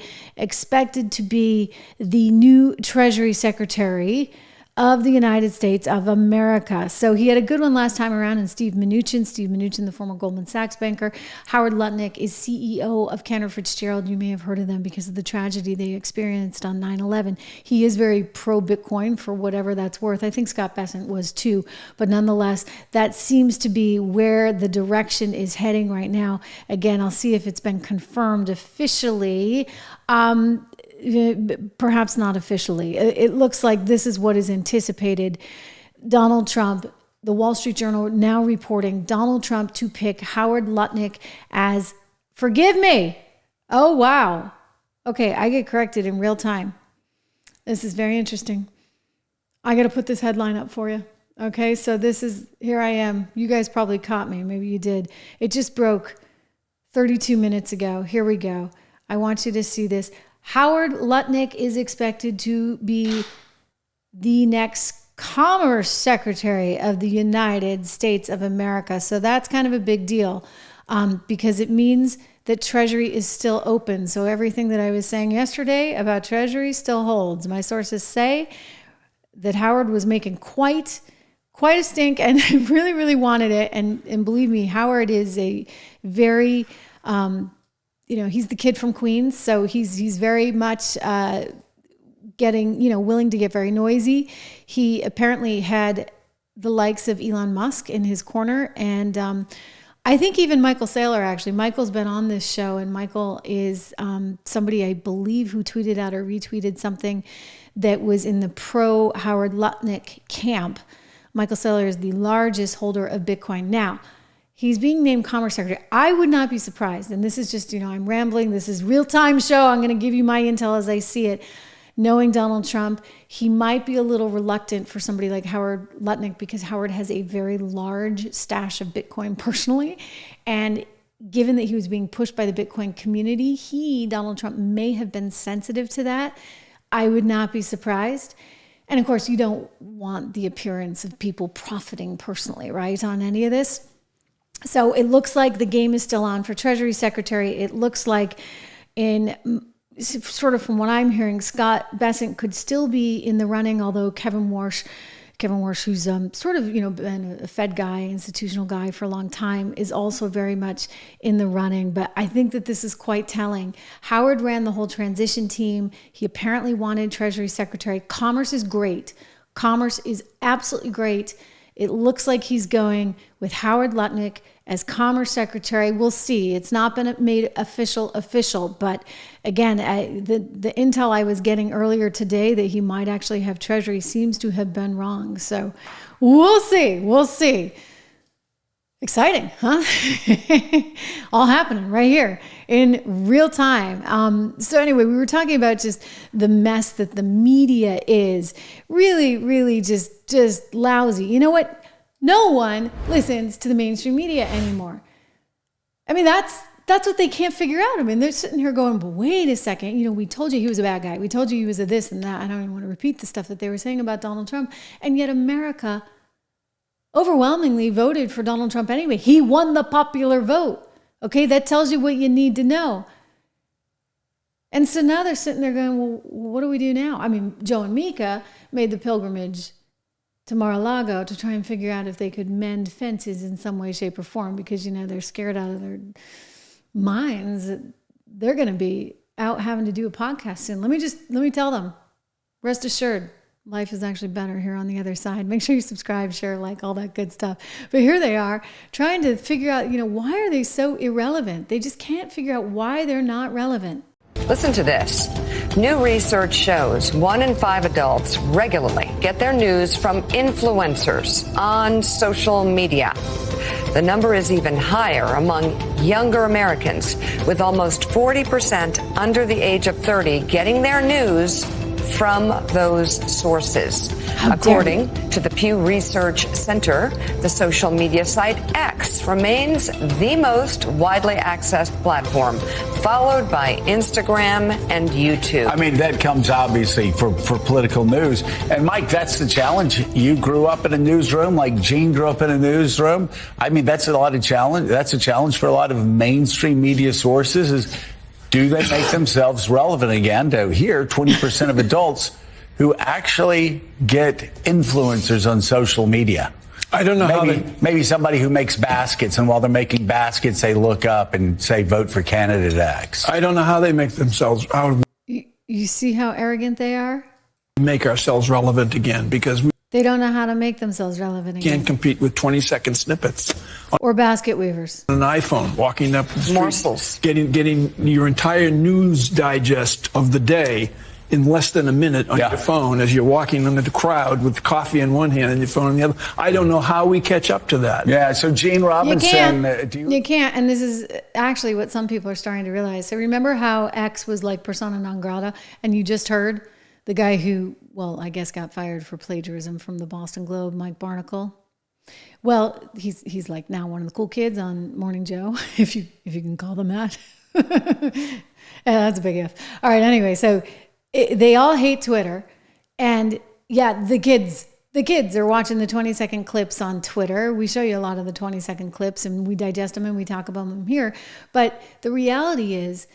the new Treasury Secretary of the United States of America. So he had a good one last time around, and Steve Mnuchin, the former Goldman Sachs banker. Howard Lutnick is CEO of Cantor Fitzgerald. You may have heard of them because of the tragedy they experienced on 9/11. He is very pro-Bitcoin, for whatever that's worth. I think Scott Bessent was too, but nonetheless, that seems to be where the direction is heading right now. Again, I'll see if it's been confirmed officially. Perhaps not officially. It looks like this is what is anticipated. Donald Trump, the Wall Street Journal now reporting Donald Trump to pick Howard Lutnick as, forgive me. Oh, wow. Okay, I get corrected in real time. This is very interesting. I got to put this headline up for you. Okay, so here I am. You guys probably caught me. Maybe you did. It just broke 32 minutes ago. Here we go. I want you to see this. Howard Lutnick is expected to be the next Commerce Secretary of the United States of America. So that's kind of a big deal because it means that Treasury is still open. So everything that I was saying yesterday about Treasury still holds. My sources say that Howard was making quite a stink and really, really wanted it. And believe me, Howard is a very, he's the kid from Queens. So he's very much willing to get very noisy. He apparently had the likes of Elon Musk in his corner. And I think even Michael Saylor, actually, Michael's been on this show, and Michael is somebody I believe who tweeted out or retweeted something that was in the pro Howard Lutnick camp. Michael Saylor is the largest holder of Bitcoin. Now, he's being named Commerce Secretary. I would not be surprised, and this is just, I'm rambling. This is real-time show. I'm going to give you my intel as I see it. Knowing Donald Trump, he might be a little reluctant for somebody like Howard Lutnick because Howard has a very large stash of Bitcoin personally. And given that he was being pushed by the Bitcoin community, Donald Trump, may have been sensitive to that. I would not be surprised. And of course, you don't want the appearance of people profiting personally, right, on any of this. So it looks like the game is still on for Treasury Secretary. It looks like sort of from what I'm hearing, Scott Bessent could still be in the running, although Kevin Warsh, who's sort of, been a Fed guy, institutional guy for a long time, is also very much in the running. But I think that this is quite telling. Howard ran the whole transition team. He apparently wanted Treasury Secretary. Commerce is great. Commerce is absolutely great. It looks like he's going with Howard Lutnick as Commerce Secretary. We'll see. It's not been made official, but again, the intel I was getting earlier today that he might actually have Treasury seems to have been wrong. So we'll see. Exciting, huh? All happening right here in real time. So anyway, we were talking about just the mess that the media is. Really, really just lousy. You know what? No one listens to the mainstream media anymore. I mean, that's what they can't figure out. I mean, they're sitting here going, but wait a second. We told you he was a bad guy. We told you he was a this and that. I don't even want to repeat the stuff that they were saying about Donald Trump. And yet America overwhelmingly voted for Donald Trump anyway. He won the popular vote. Okay, that tells you what you need to know. And so now they're sitting there going, well, what do we do now? I mean, Joe and Mika made the pilgrimage to Mar-a-Lago to try and figure out if they could mend fences in some way, shape, or form because, they're scared out of their minds that they're going to be out having to do a podcast soon. Let me tell them, rest assured, life is actually better here on the other side. Make sure you subscribe, share, like, all that good stuff. But here they are trying to figure out, why are they so irrelevant? They just can't figure out why they're not relevant.
Listen to this. New research shows 1 in 5 adults regularly get their news from influencers on social media. The number is even higher among younger Americans, with almost 40% under the age of 30 getting their news from those sources. According to the Pew Research Center, the social media site X remains the most widely accessed platform, followed by Instagram and YouTube.
I mean, that comes obviously for political news. And Mike, that's the challenge. You grew up in a newsroom like Gene grew up in a newsroom. I mean, that's a challenge for a lot of mainstream media sources is, do they make themselves relevant again? To hear 20% of adults who actually get influencers on social media.
I don't know
maybe somebody who makes baskets, and while they're making baskets, they look up and say, vote for candidate X.
I don't know how they make themselves.
You see how arrogant they are?
Make ourselves relevant again because
they don't know how to make themselves relevant again.
Can't compete with 20-second snippets.
Or basket weavers.
An iPhone, walking up the street,
morsels,
getting your entire news digest of the day in less than a minute on your phone as you're walking under the crowd with coffee in one hand and your phone in the other. I don't know how we catch up to that.
Yeah, so Gene Robinson...
You can't, and this is actually what some people are starting to realize. So remember how X was like persona non grata, and you just heard the guy who, well, I guess got fired for plagiarism from the Boston Globe, Mike Barnacle. Well, he's like now one of the cool kids on Morning Joe, if you can call them that. That's a big if. All right, anyway, so they all hate Twitter. And yeah, the kids are watching the 20-second clips on Twitter. We show you a lot of the 20-second clips and we digest them and we talk about them here. But the reality is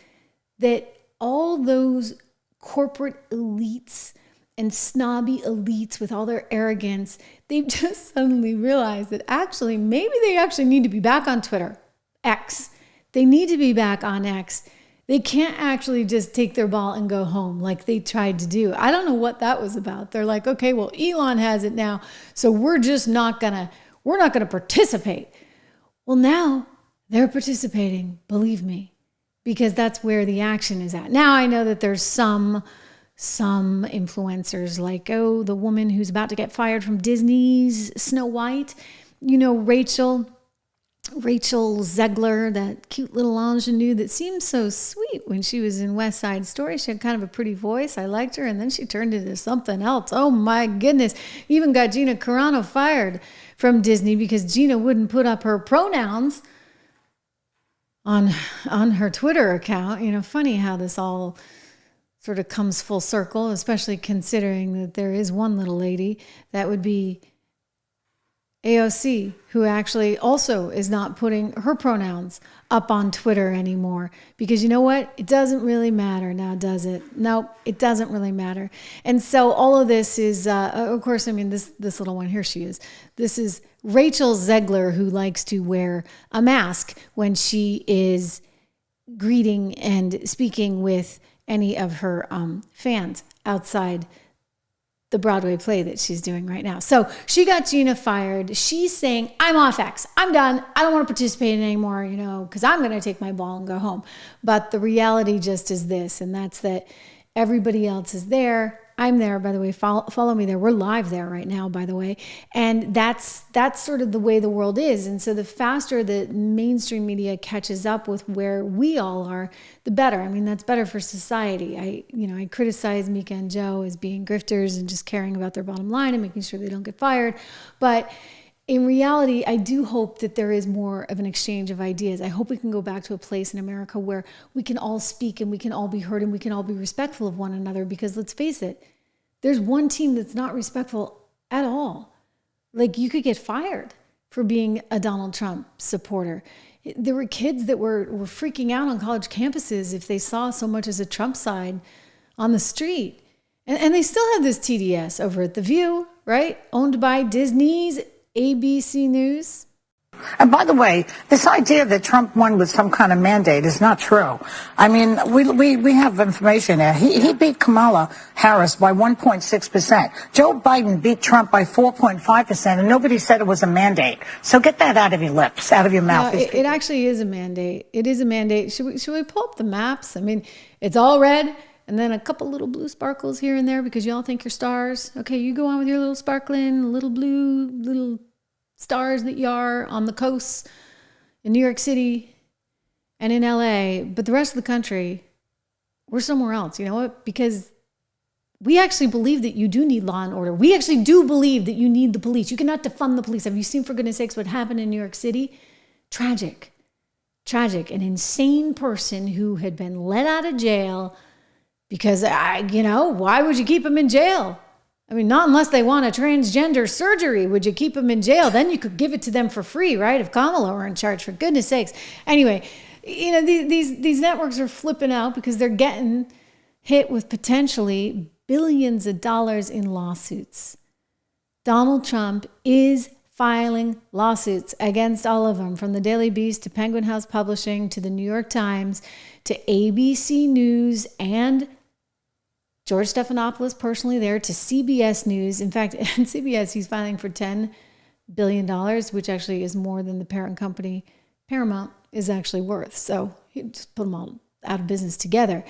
that all those corporate elites and snobby elites with all their arrogance, they've just suddenly realized that actually, maybe they actually need to be back on Twitter, X. They need to be back on X. They can't actually just take their ball and go home like they tried to do. I don't know what that was about. They're like, okay, well, Elon has it now, so we're not gonna participate. Well, now they're participating, believe me, because that's where the action is at. Now I know that there's some influencers like, the woman who's about to get fired from Disney's Snow White, Rachel Zegler, that cute little ingenue that seemed so sweet when she was in West Side Story. She had kind of a pretty voice. I liked her. And then she turned into something else. Oh my goodness. Even got Gina Carano fired from Disney because Gina wouldn't put up her pronouns on her Twitter account. Funny how this all sort of comes full circle, especially considering that there is one little lady that would be AOC, who actually also is not putting her pronouns up on Twitter anymore. Because you know what? It doesn't really matter now, does it? No, it doesn't really matter. And so all of this is, of course, this little one, here she is. This is Rachel Zegler, who likes to wear a mask when she is greeting and speaking with any of her fans outside the Broadway play that she's doing right now. So she got Gina fired. She's saying, I'm off X. I'm done. I don't want to participate anymore, because I'm going to take my ball and go home. But the reality just is this, and that's that everybody else is there. I'm there, by the way. Follow me there. We're live there right now, by the way. And that's sort of the way the world is. And so the faster the mainstream media catches up with where we all are, the better. That's better for society. I criticize Mika and Joe as being grifters and just caring about their bottom line and making sure they don't get fired. But in reality, I do hope that there is more of an exchange of ideas. I hope we can go back to a place in America where we can all speak and we can all be heard and we can all be respectful of one another, because let's face it, there's one team that's not respectful at all. Like, you could get fired for being a Donald Trump supporter. There were kids that were freaking out on college campuses if they saw so much as a Trump sign on the street. And they still have this TDS over at The View, right? Owned by Disney's ABC News.
And by the way, this idea that Trump won with some kind of mandate is not true. We have information there. He beat Kamala Harris by 1.6%. Joe Biden beat Trump by 4.5%, and nobody said it was a mandate. So get that out of your lips, out of your mouth.
It actually is a mandate. It is a mandate. Should we pull up the maps? It's all red, and then a couple little blue sparkles here and there because y'all think you're stars. Okay, you go on with your little sparkling, little blue, little stars that you are on the coast in New York City and in LA, but the rest of the country, we're somewhere else. You know what? Because we actually believe that you do need law and order. We actually do believe that you need the police. You cannot defund the police. Have you seen, for goodness sakes, what happened in New York City? Tragic. An insane person who had been let out of jail because, why would you keep him in jail? Not unless they want a transgender surgery. Would you keep them in jail? Then you could give it to them for free, right? If Kamala were in charge, for goodness sakes. Anyway, these networks are flipping out because they're getting hit with potentially billions of dollars in lawsuits. Donald Trump is filing lawsuits against all of them, from the Daily Beast to Penguin House Publishing to the New York Times to ABC News and George Stephanopoulos personally there to CBS News. In fact, at CBS, he's filing for $10 billion, which actually is more than the parent company Paramount is actually worth. So he just put them all out of business together.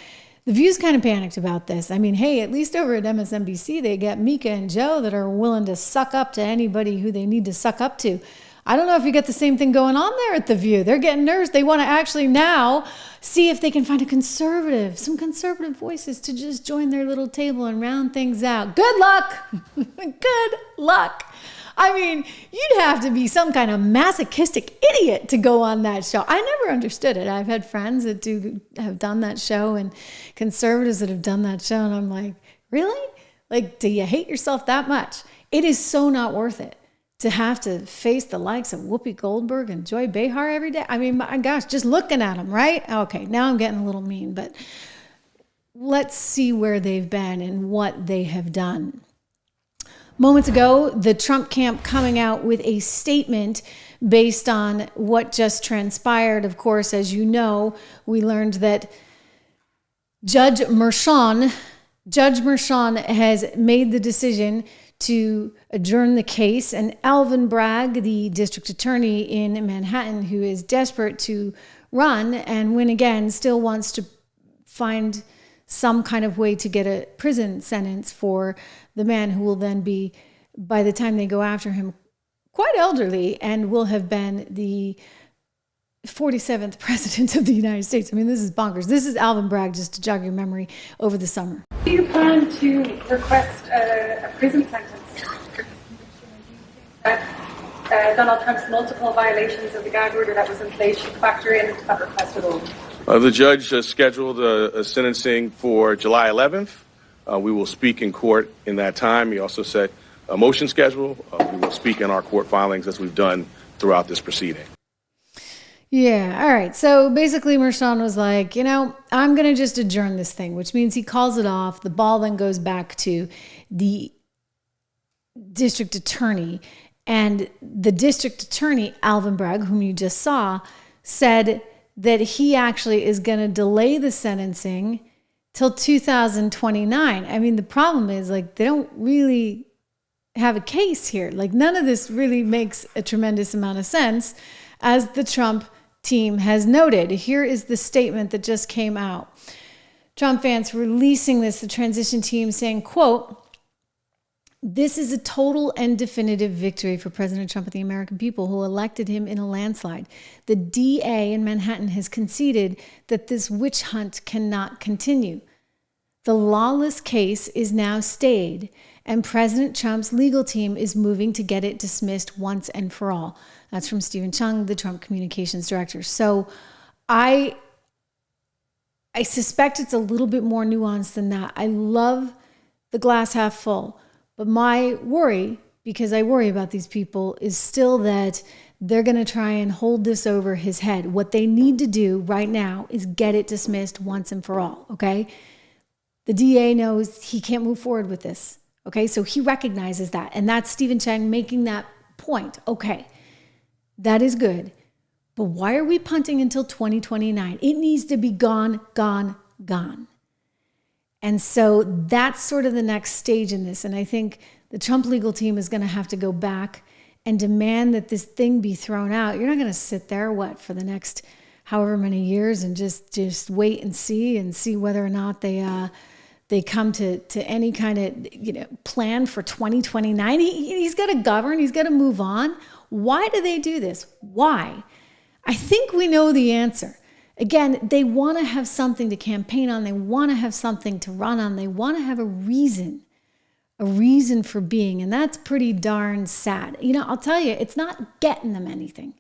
The View's kind of panicked about this. Hey, at least over at MSNBC, they got Mika and Joe that are willing to suck up to anybody who they need to suck up to. I don't know if you get the same thing going on there at The View. They're getting nervous. They want to actually now see if they can find some conservative voices to just join their little table and round things out. Good luck. Good luck. I mean, you'd have to be some kind of masochistic idiot to go on that show. I never understood it. I've had friends that have done that show and conservatives that have done that show. And I'm like, really? Like, do you hate yourself that much? It is so not worth it to have to face the likes of Whoopi Goldberg and Joy Behar every day. I mean, my gosh, just looking at them, right? Okay, now I'm getting a little mean, but let's see where they've been and what they have done. Moments ago, the Trump camp coming out with a statement based on what just transpired. Of course, as you know, we learned that Judge Merchan has made the decision to adjourn the case. And Alvin Bragg, the district attorney in Manhattan, who is desperate to run and win again, still wants to find some kind of way to get a prison sentence for the man who will then be, by the time they go after him, quite elderly and will have been the 47th president of the United States. I mean, this is bonkers. This is Alvin Bragg, just to jog your memory, over the summer.
Do you plan to request a prison sentence? Donald Trump's multiple violations of the gag order that was in place should factor in that request at all?
The judge scheduled a sentencing for July 11th. We will speak in court in that time. He also set a motion schedule. We will speak in our court filings as we've done throughout this proceeding.
Yeah, all right. So basically, Merchan was like, I'm going to just adjourn this thing, which means he calls it off. The ball then goes back to the district attorney. And the district attorney, Alvin Bragg, whom you just saw, said that he actually is going to delay the sentencing till 2029. I mean, the problem is, they don't really have a case here. None of this really makes a tremendous amount of sense, as the Trump team has noted. Here is the statement that just came out. Trump fans releasing this, the transition team saying, quote, "This is a total and definitive victory for President Trump and the American people who elected him in a landslide. The DA in Manhattan has conceded that this witch hunt cannot continue. The lawless case is now stayed, and President Trump's legal team is moving to get it dismissed once and for all." That's from Stephen Chung, the Trump communications director. So I suspect it's a little bit more nuanced than that. I love the glass half full, but my worry, because I worry about these people, is still that they're going to try and hold this over his head. What they need to do right now is get it dismissed once and for all, okay? The DA knows he can't move forward with this, okay? So he recognizes that, and that's Stephen Chung making that point. Okay, that is good, but why are we punting until 2029? It needs to be gone, gone, gone. And so that's sort of the next stage in this. And I think the Trump legal team is going to have to go back and demand that this thing be thrown out. You're not going to sit there, for the next however many years and just wait and see whether or not they come to any kind of plan for 2029. He's got to govern. He's got to move on. Why do they do this? Why? I think we know the answer. Again, they want to have something to campaign on. They want to have something to run on. They want to have a reason for being. And that's pretty darn sad. I'll tell you, it's not getting them anything.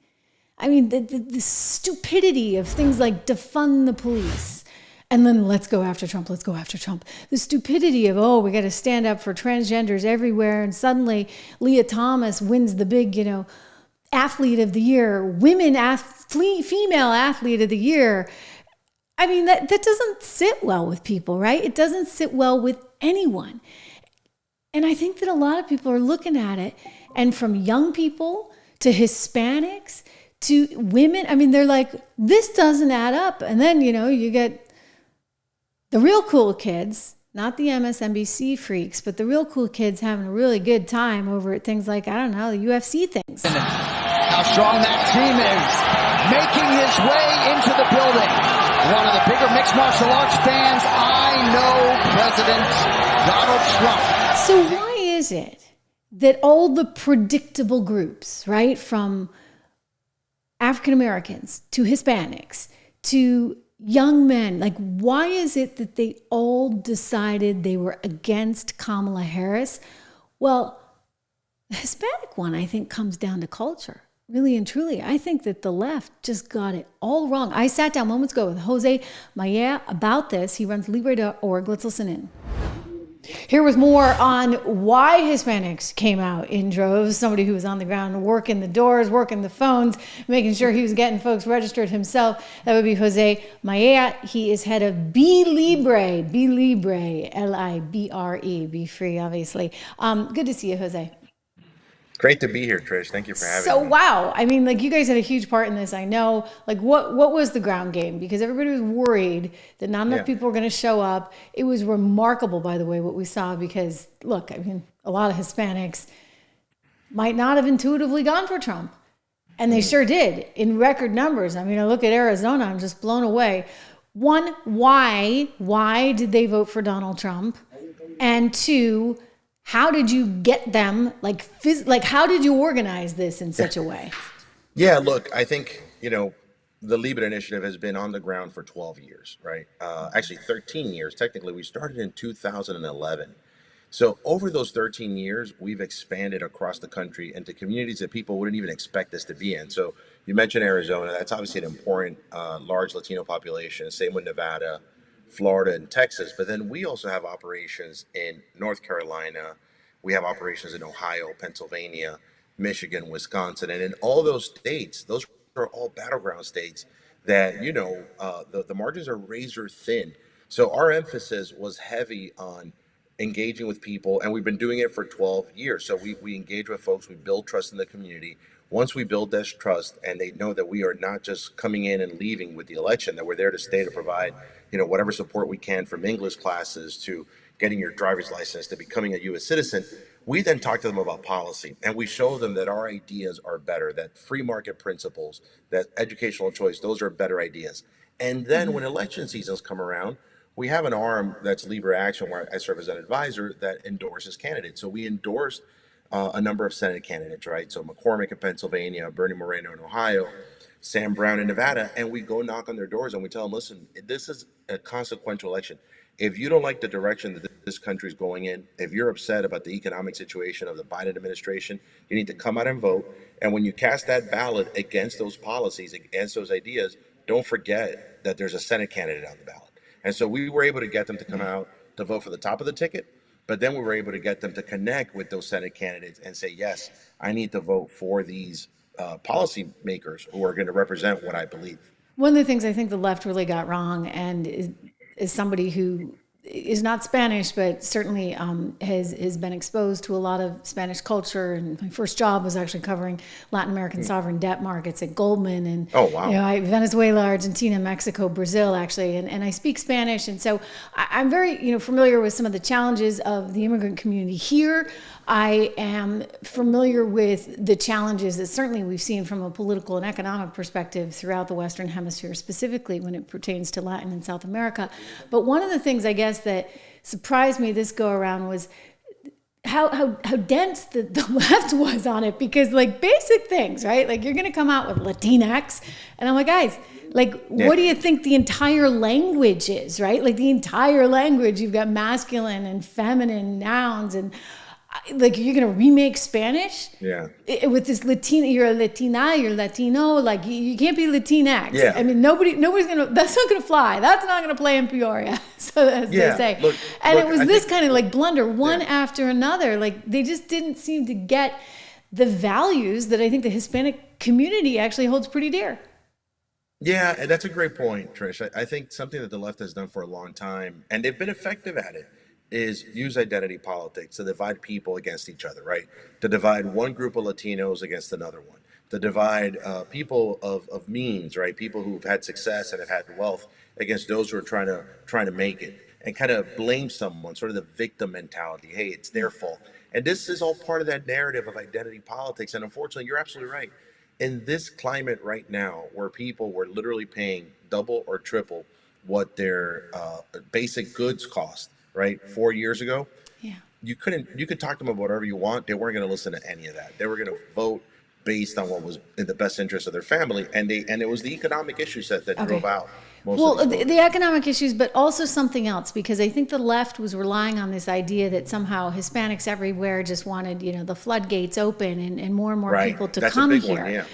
I mean, the stupidity of things like defund the police and then let's go after Trump. The stupidity of, we got to stand up for transgenders everywhere. And suddenly Leah Thomas wins the big, athlete of the year, female athlete of the year. I mean, that doesn't sit well with people, right? It doesn't sit well with anyone. And I think that a lot of people are looking at it, and from young people to Hispanics to women, I mean, they're like, this doesn't add up. And then, you get the real cool kids, not the MSNBC freaks, but the real cool kids having a really good time over at things like, the UFC things.
How strong that team is, making his way into the building. One of the bigger mixed martial arts fans I know, President Donald Trump.
So why is it that all the predictable groups, right, from African Americans to Hispanics to young men, like, why is it that they all decided they were against Kamala Harris? Well, the Hispanic one, I think, comes down to culture. Really and truly, I think that the left just got it all wrong. I sat down moments ago with Jose Maya about this. He runs Libre.org. Let's listen in. Here was more on why Hispanics came out in droves. Somebody who was on the ground working the doors, working the phones, making sure he was getting folks registered himself. That would be Jose Maya. He is head of Be Libre, Libre, Be Free, obviously. Good to see you, Jose.
Great to be here, Trish. Thank you for having me.
So, wow. I mean, like, you guys had a huge part in this, I know. Like, what was the ground game? Because everybody was worried that not enough people were going to show up. It was remarkable, by the way, what we saw, because, look, I mean, a lot of Hispanics might not have intuitively gone for Trump. And they sure did in record numbers. I mean, I look at Arizona, I'm just blown away. One, why did they vote for Donald Trump? And two, how did you get them, like how did you organize this in such a way?
Yeah, look, I think, the Libre Initiative has been on the ground for 12 years, right? Actually, 13 years. Technically, we started in 2011. So over those 13 years, we've expanded across the country into communities that people wouldn't even expect us to be in. So you mentioned Arizona. That's obviously an important, large Latino population. Same with Nevada, Florida, and Texas. But then we also have operations in North Carolina. We have operations in Ohio, Pennsylvania, Michigan, Wisconsin. And in all those states, those are all battleground states that, the margins are razor thin. So our emphasis was heavy on engaging with people, and we've been doing it for 12 years. So we engage with folks, we build trust in the community. Once we build this trust and they know that we are not just coming in and leaving with the election, that we're there to stay to provide, whatever support we can, from English classes to getting your driver's license to becoming a U.S. citizen, we then talk to them about policy, and we show them that our ideas are better, that free market principles, that educational choice, those are better ideas. And then when election seasons come around, we have an arm that's Libre Action, where I serve as an advisor, that endorses candidates. So we endorsed a number of Senate candidates, right? So McCormick in Pennsylvania, Bernie Moreno in Ohio, Sam Brown in Nevada, and we go knock on their doors and we tell them, listen, this is a consequential election. If you don't like the direction that this country is going in, if you're upset about the economic situation of the Biden administration, you need to come out and vote. And when you cast that ballot against those policies, against those ideas, don't forget that there's a Senate candidate on the ballot. And so we were able to get them to come out to vote for the top of the ticket, but then we were able to get them to connect with those Senate candidates and say, yes, I need to vote for these policy makers who are going to represent what I believe.
One of the things I think the left really got wrong, and is somebody who is not Spanish, but certainly has been exposed to a lot of Spanish culture. And my first job was actually covering Latin American sovereign debt markets at Goldman. And Venezuela, Argentina, Mexico, Brazil, actually. And I speak Spanish. And so I'm very familiar with some of the challenges of the immigrant community here. I am familiar with the challenges that certainly we've seen from a political and economic perspective throughout the Western Hemisphere, specifically when it pertains to Latin and South America. But one of the things, I guess, that surprised me this go around was how dense the left was on it, because like basic things, right? Like you're going to come out with Latinx, and I'm like, guys, what do you think the entire language is, right? Like the entire language, you've got masculine and feminine nouns, and like you're gonna remake Spanish with this Latina. You're a Latina, you're Latino. Like you can't be Latinx. Yeah. I mean, nobody's gonna. That's not gonna fly. That's not gonna play in Peoria. So as they say. Look, it was this kind of like blunder, one after another. Like they just didn't seem to get the values that I think the Hispanic community actually holds pretty dear.
Yeah, and that's a great point, Trish. I think something that the left has done for a long time, and they've been effective at it, is use identity politics to divide people against each other, right? To divide one group of Latinos against another one, to divide people of means, right? People who've had success and have had wealth against those who are trying to make it, and kind of blame someone, sort of the victim mentality. Hey, it's their fault. And this is all part of that narrative of identity politics. And unfortunately, you're absolutely right. In this climate right now, where people were literally paying double or triple what their basic goods cost, right, 4 years ago, you could talk to them about whatever you want. They weren't going to listen to any of that. They were going to vote based on what was in the best interest of their family, and it was the economic issues that drove out most of
the economic issues, but also something else, because I think the left was relying on this idea that somehow Hispanics everywhere just wanted, the floodgates open and more people to come here. One, yeah.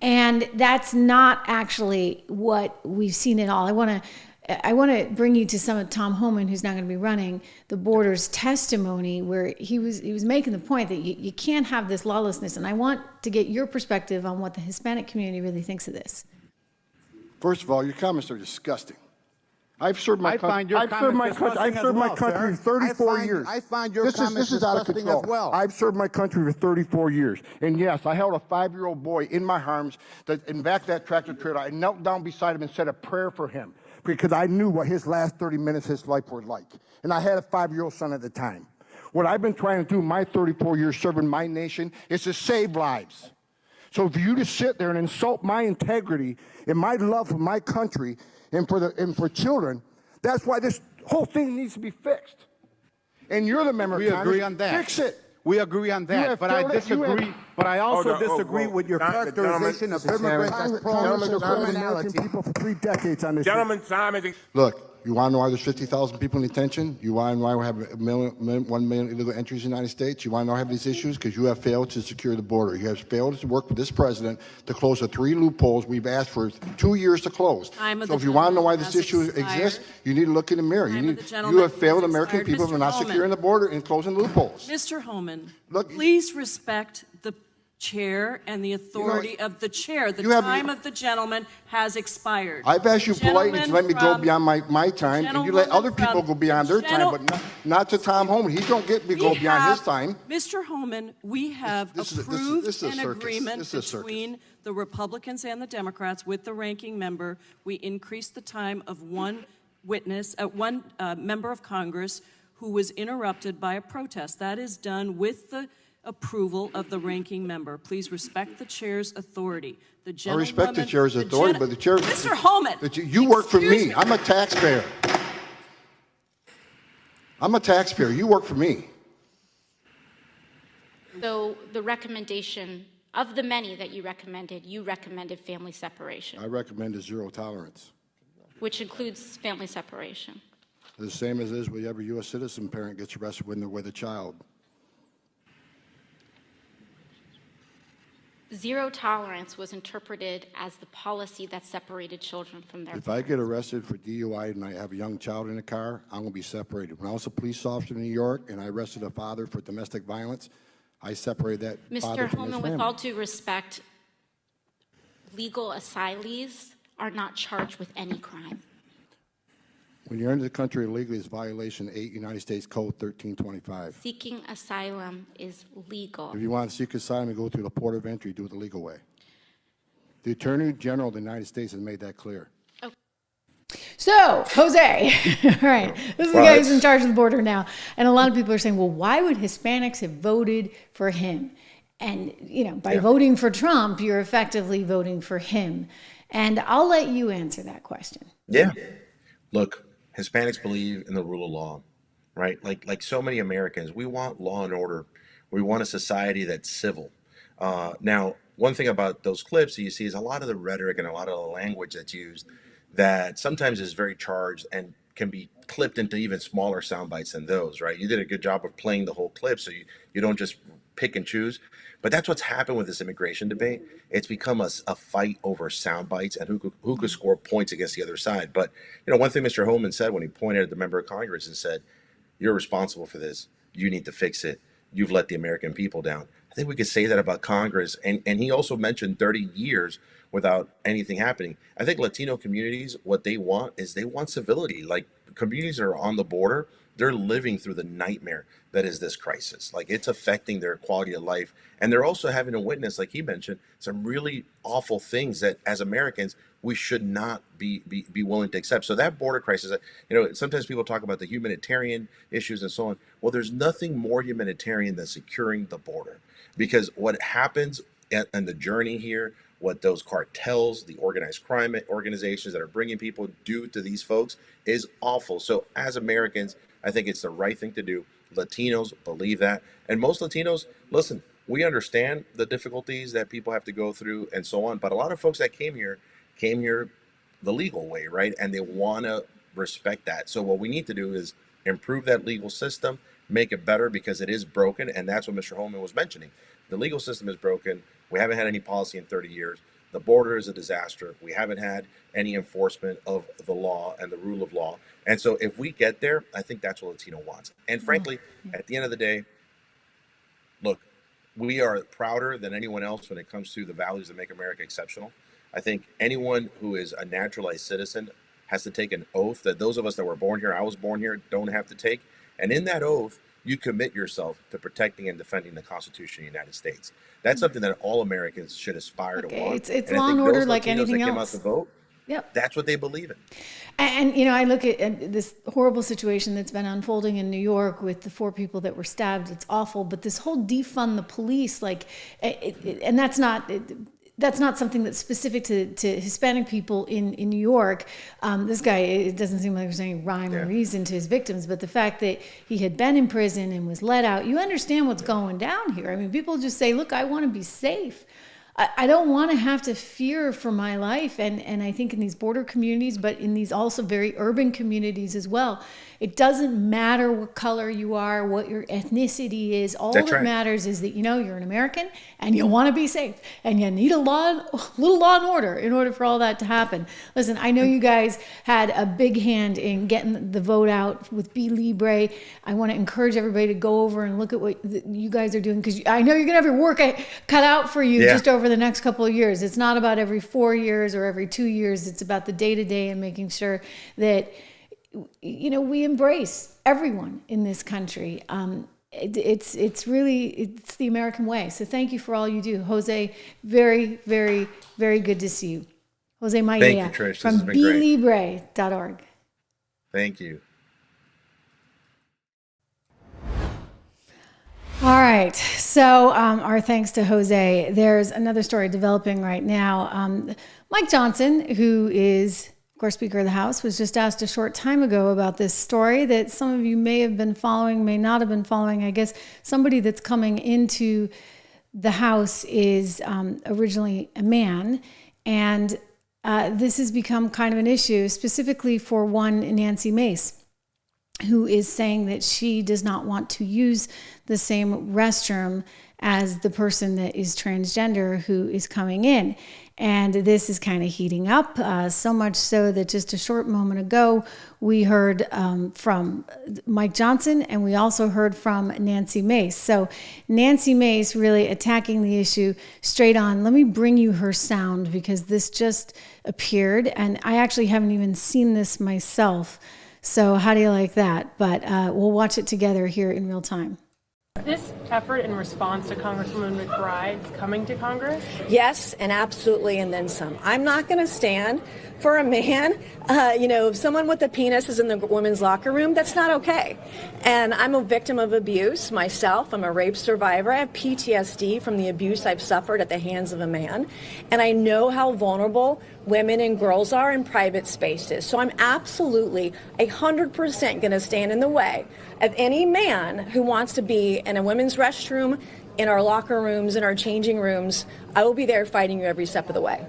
And that's not actually what we've seen at all. I want to bring you to some of Tom Homan, who's now going to be running the border's testimony, where he was making the point that you can't have this lawlessness. And I want to get your perspective on what the Hispanic community really thinks of this.
First of all, your comments are disgusting. I've served my country.
I've served my country for 34 years.
I find your comments disgusting as well.
I've served my country for 34 years. And yes, I held a 5-year-old boy in my arms in back of that tractor trailer. I knelt down beside him and said a prayer for him, because I knew what his last 30 minutes of his life were like. And I had a 5-year-old son at the time. What I've been trying to do my 34 years serving my nation is to save lives. So for you to sit there and insult my integrity and my love for my country and for children, that's why this whole thing needs to be fixed. And you're the member of Congress.
We agree on that.
Fix it.
We agree on that, but I disagree. But I also disagree with your characterization of immigrants as prone to criminality.
People for 3 decades on this.
Gentlemen, time is.
Look, you want to know why there's 50,000 people in detention? You want to know why we have 1 million illegal entries in the United States? You want to know why we have these issues? Because you have failed to secure the border. You have failed to work with this president to close the 3 loopholes we've asked for 2 years to close. So if you want to know why this issue exists, you need to look in the mirror. You have failed American people for not securing the border and closing loopholes.
Mr. Homan, please respect the chair and the authority of the chair. The time of the gentleman has expired.
I've asked you politely to let me go beyond my time, and you let other people go beyond their time, but not to Tom Homan. He don't get me go beyond his time.
Mr. Homan, we have approved an agreement between the Republicans and the Democrats with the ranking member. We increased the time of one member of Congress who was interrupted by a protest. That is done with the approval of the ranking member. Please respect the chair's authority.
I respect the chair's authority, but the chair...
Mr. Homan!
You work for me. I'm a taxpayer. You work for me.
So the recommendation, of the many that you recommended family separation.
I recommended zero tolerance.
Which includes family separation.
The same as it is with every U.S. citizen parent gets arrested when they're with a child.
Zero tolerance was interpreted as the policy that separated children from their
parents. If I get arrested for DUI and I have a young child in the car, I'm going to be separated. When I was a police officer in New York and I arrested a father for domestic violence, I separated that father from his family.
Mr. Homan, with all due respect, legal asylees are not charged with any crime.
When you're into the country illegally, it's violation 8 United States Code 1325.
Seeking asylum is legal.
If you want to seek asylum and go through the port of entry, do it the legal way. The Attorney General of the United States has made that clear.
Okay.
So, Jose, all right, this is the guy who's in charge of the border now. And a lot of people are saying, well, why would Hispanics have voted for him? And, by voting for Trump, you're effectively voting for him. And I'll let you answer that question.
Yeah. Look, Hispanics believe in the rule of law, right? Like so many Americans, we want law and order. We want a society that's civil. Now, one thing about those clips that you see is a lot of the rhetoric and a lot of the language that's used that sometimes is very charged and can be clipped into even smaller sound bites than those, right? You did a good job of playing the whole clip so you don't just pick and choose. But that's what's happened with this immigration debate. It's become a fight over sound bites and who could score points against the other side. But, one thing Mr. Homan said when he pointed at the member of Congress and said, you're responsible for this. You need to fix it. You've let the American people down. I think we could say that about Congress. And he also mentioned 30 years without anything happening. I think Latino communities, what they want is they want civility. Like communities that are on the border, they're living through the nightmare that is this crisis. Like it's affecting their quality of life. And they're also having to witness, like he mentioned, some really awful things that as Americans, we should not be willing to accept. So that border crisis, sometimes people talk about the humanitarian issues and so on. Well, there's nothing more humanitarian than securing the border, because what happens and the journey here what those cartels, the organized crime organizations that are bringing people do to these folks is awful. So as Americans, I think it's the right thing to do. Latinos believe that. And most Latinos, listen, we understand the difficulties that people have to go through and so on. But a lot of folks that came here the legal way, right? And they want to respect that. So what we need to do is improve that legal system, make it better, because it is broken. And that's what Mr. Holman was mentioning. The legal system is broken. We haven't had any policy in 30 years. The border is a disaster. We haven't had any enforcement of the law and the rule of law. And so if we get there, I think that's what Latino wants. And frankly, at the end of the day, look, we are prouder than anyone else when it comes to the values that make America exceptional. I think anyone who is a naturalized citizen has to take an oath that those of us that were born here, I was born here, don't have to take. And in that oath, you commit yourself to protecting and defending the Constitution of the United States. That's something that all Americans should aspire to want.
It's law and order like anything else.
Came out to vote,
yep.
That's what they believe in.
And you know, I look at this horrible situation that's been unfolding in New York with the 4 people that were stabbed. It's awful. But this whole defund the police, and that's not something that's specific to Hispanic people in New York. This guy, it doesn't seem like there's any rhyme or reason to his victims, but the fact that he had been in prison and was let out, you understand what's going down here. I mean, people just say, look, I want to be safe. I don't want to have to fear for my life. And I think in these border communities, but in these also very urban communities as well, it doesn't matter what color you are, what your ethnicity is. All that matters is that, you know, you're an American and you want to be safe and you need a little law and order in order for all that to happen. Listen, I know you guys had a big hand in getting the vote out with Be Libre. I want to encourage everybody to go over and look at what you guys are doing, because I know you're going to have your work cut out for you just over the next couple of years. It's not about every 4 years or every 2 years. It's about the day-to-day and making sure that, you know, we embrace everyone in this country. It's the American way. So thank you for all you do. Jose, very, very, very good to see you. Jose Maia
Thank you, Trish.
from BeLibre.org.
Thank you.
All right. So our thanks to Jose. There's another story developing right now. Mike Johnson, who is, of course, Speaker of the House, was just asked a short time ago about this story that some of you may have been following, may not have been following. I guess somebody that's coming into the House is originally a man. And this has become kind of an issue, specifically for one Nancy Mace, who is saying that she does not want to use the same restroom as the person that is transgender who is coming in. And this is kind of heating up, so much so that just a short moment ago, we heard from Mike Johnson, and we also heard from Nancy Mace. So Nancy Mace really attacking the issue straight on. Let me bring you her sound, because this just appeared, and I actually haven't even seen this myself. So how do you like that? But we'll watch it together here in real time.
This effort in response to Congresswoman McBride's coming to Congress?
Yes, and absolutely, and then some. I'm not going to stand for a man, if someone with a penis is in the women's locker room, that's not okay. And I'm a victim of abuse myself. I'm a rape survivor. I have PTSD from the abuse I've suffered at the hands of a man. And I know how vulnerable women and girls are in private spaces. So I'm absolutely 100% going to stand in the way of any man who wants to be in a women's restroom, in our locker rooms, in our changing rooms. I will be there fighting you every step of the way.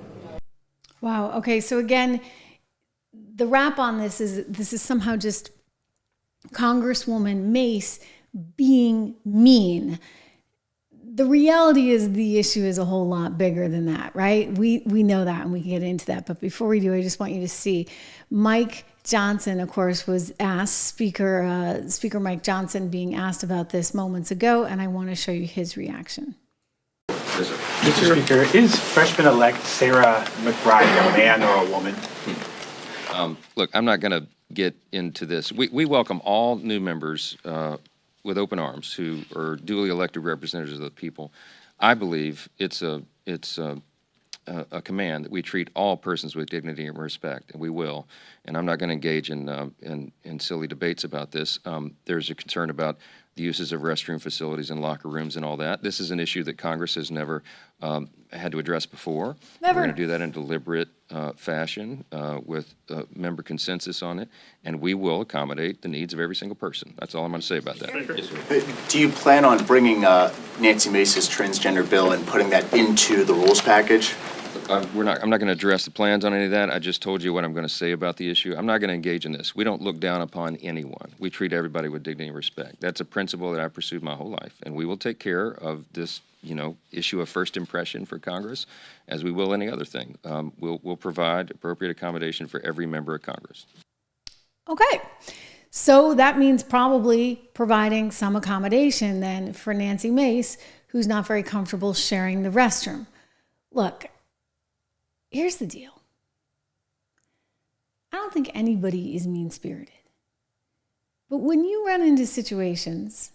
Wow. Okay. So again, the wrap on this is somehow just Congresswoman Mace being mean. The reality is the issue is a whole lot bigger than that, right? We know that, and we can get into that. But before we do, I just want you to see Mike Johnson, of course, was asked, Speaker Mike Johnson being asked about this moments ago, and I want to show you his reaction.
Mr. Speaker, is freshman-elect Sarah McBride a man or a woman?
Look, I'm not going to get into this. We welcome all new members with open arms who are duly elected representatives of the people. I believe it's a command that we treat all persons with dignity and respect, and we will. And I'm not going to engage in silly debates about this. There's a concern about the uses of restroom facilities and locker rooms and all that. This is an issue that Congress has never had to address before.
Never.
We're going to do that in deliberate fashion with member consensus on it, and we will accommodate the needs of every single person. That's all I'm going to say about that. Yes, sir.
Do you plan on bringing Nancy Mace's transgender bill and putting that into the rules package?
I'm not going to address the plans on any of that. I just told you what I'm going to say about the issue. I'm not going to engage in this. We don't look down upon anyone. We treat everybody with dignity and respect. That's a principle that I've pursued my whole life, and we will take care of this, issue of first impression for Congress, as we will any other thing. We'll provide appropriate accommodation for every member of Congress.
Okay. So that means probably providing some accommodation then for Nancy Mace, who's not very comfortable sharing the restroom. Look, here's the deal. I don't think anybody is mean-spirited. But when you run into situations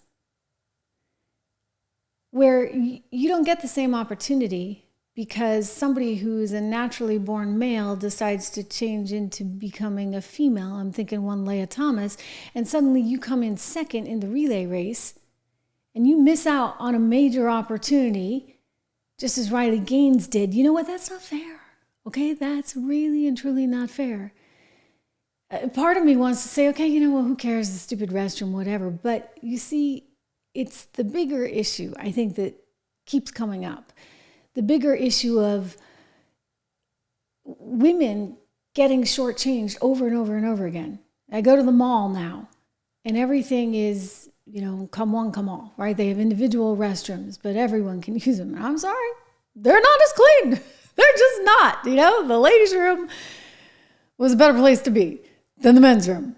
where you don't get the same opportunity because somebody who is a naturally born male decides to change into becoming a female, I'm thinking one Leah Thomas, and suddenly you come in second in the relay race and you miss out on a major opportunity, just as Riley Gaines did. You know what? That's not fair. Okay, that's really and truly not fair. Part of me wants to say, okay, who cares, the stupid restroom, whatever. But you see, it's the bigger issue, I think, that keeps coming up. The bigger issue of women getting shortchanged over and over and over again. I go to the mall now, and everything is, come one, come all, right? They have individual restrooms, but everyone can use them. And I'm sorry, they're not as clean. They're just not, The ladies' room was a better place to be than the men's room.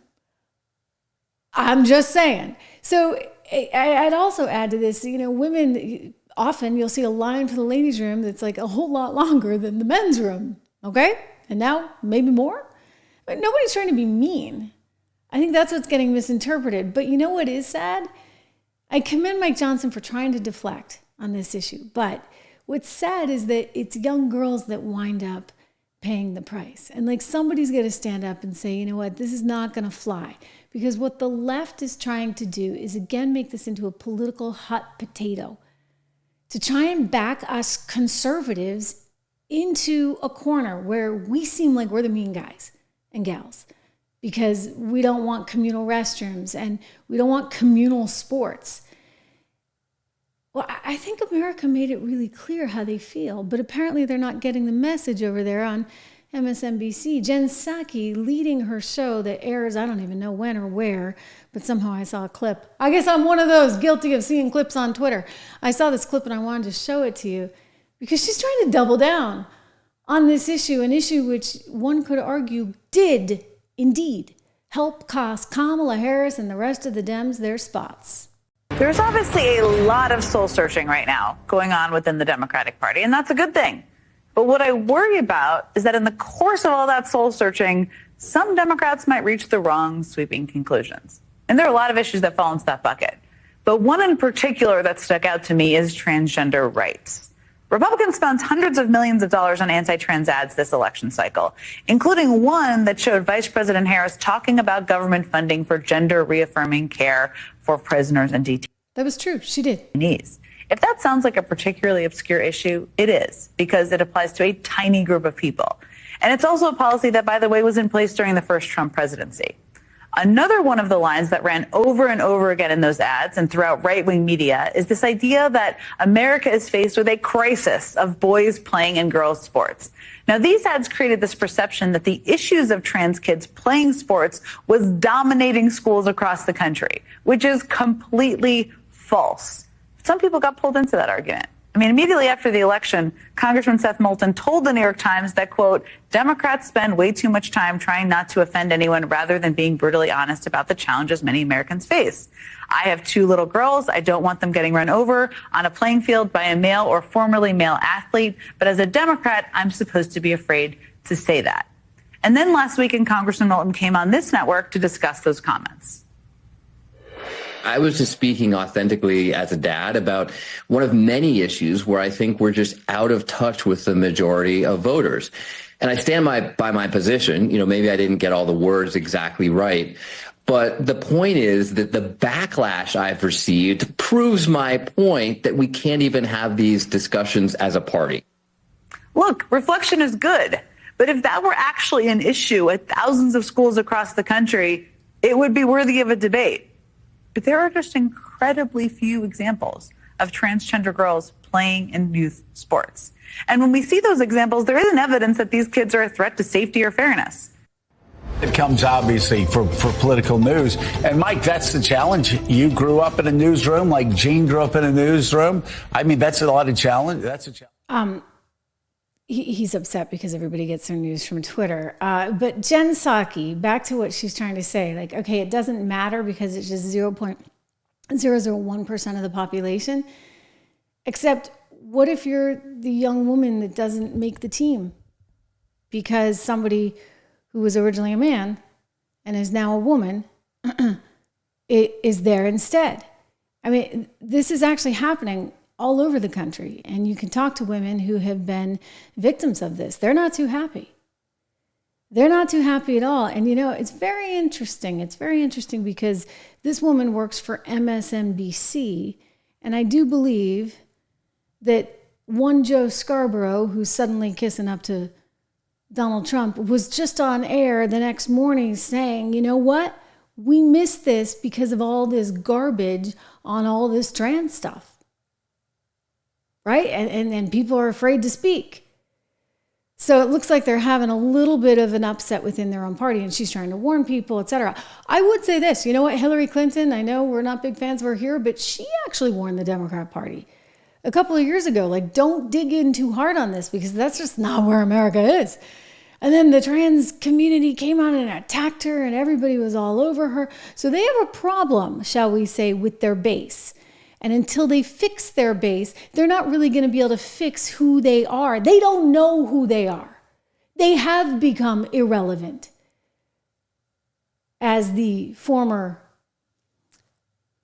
I'm just saying. So I'd also add to this, women, often you'll see a line for the ladies' room that's like a whole lot longer than the men's room, okay? And now maybe more. But nobody's trying to be mean. I think that's what's getting misinterpreted. But you know what is sad? I commend Mike Johnson for trying to deflect on this issue. But what's sad is that it's young girls that wind up paying the price. And somebody's got to stand up and say, you know what, this is not going to fly. Because what the left is trying to do is, again, make this into a political hot potato. To try and back us conservatives into a corner where we seem like we're the mean guys and gals. Because we don't want communal restrooms and we don't want communal sports. Well, I think America made it really clear how they feel, but apparently they're not getting the message over there on MSNBC. Jen Psaki leading her show that airs, I don't even know when or where, but somehow I saw a clip. I guess I'm one of those guilty of seeing clips on Twitter. I saw this clip and I wanted to show it to you because she's trying to double down on this issue, an issue which one could argue did indeed help cost Kamala Harris and the rest of the Dems their spots.
There's obviously a lot of soul searching right now going on within the Democratic Party, and that's a good thing. But what I worry about is that in the course of all that soul searching, some Democrats might reach the wrong sweeping conclusions. And there are a lot of issues that fall into that bucket. But one in particular that stuck out to me is transgender rights. Republicans spent hundreds of millions of dollars on anti-trans ads this election cycle, including one that showed Vice President Harris talking about government funding for gender-reaffirming care for prisoners and detainees.
That was true. She did.
If that sounds like a particularly obscure issue, it is, because it applies to a tiny group of people. And it's also a policy that, by the way, was in place during the first Trump presidency. Another one of the lines that ran over and over again in those ads and throughout right-wing media is this idea that America is faced with a crisis of boys playing in girls' sports. Now, these ads created this perception that the issues of trans kids playing sports was dominating schools across the country, which is completely false. Some people got pulled into that argument. Immediately after the election, Congressman Seth Moulton told the New York Times that, quote, Democrats spend way too much time trying not to offend anyone rather than being brutally honest about the challenges many Americans face. I have 2 little girls. I don't want them getting run over on a playing field by a male or formerly male athlete. But as a Democrat, I'm supposed to be afraid to say that. And then last weekend, Congressman Moulton came on this network to discuss those comments.
I was just speaking authentically as a dad about one of many issues where I think we're just out of touch with the majority of voters. And I stand by my position. Maybe I didn't get all the words exactly right. But the point is that the backlash I've received proves my point that we can't even have these discussions as a party.
Look, reflection is good. But if that were actually an issue at thousands of schools across the country, it would be worthy of a debate. But there are just incredibly few examples of transgender girls playing in youth sports. And when we see those examples, there isn't evidence that these kids are a threat to safety or fairness.
It comes obviously for political news. And Mike, that's the challenge. You grew up in a newsroom like Gene grew up in a newsroom. I mean, that's a lot of challenge. That's a challenge.
He's upset because everybody gets their news from Twitter. But Jen Psaki, back to what she's trying to say, like, okay, it doesn't matter because it's just 0.001% of the population. Except what if you're the young woman that doesn't make the team because somebody who was originally a man and is now a woman is there instead? I mean, this is actually happening all over the country. And you can talk to women who have been victims of this. They're not too happy. They're not too happy at all. And, it's very interesting. It's very interesting because this woman works for MSNBC. And I do believe that one Joe Scarborough, who's suddenly kissing up to Donald Trump, was just on air the next morning saying, you know what? We missed this because of all this garbage on all this trans stuff. Right? And people are afraid to speak. So it looks like they're having a little bit of an upset within their own party, and she's trying to warn people, etc. I would say this, you know what, Hillary Clinton, I know we're not big fans of her here, but she actually warned the Democrat Party a couple of years ago, like, don't dig in too hard on this because that's just not where America is. And then the trans community came out and attacked her and everybody was all over her. So they have a problem, shall we say, with their base. And until they fix their base, they're not really going to be able to fix who they are. They don't know who they are. They have become irrelevant. As the former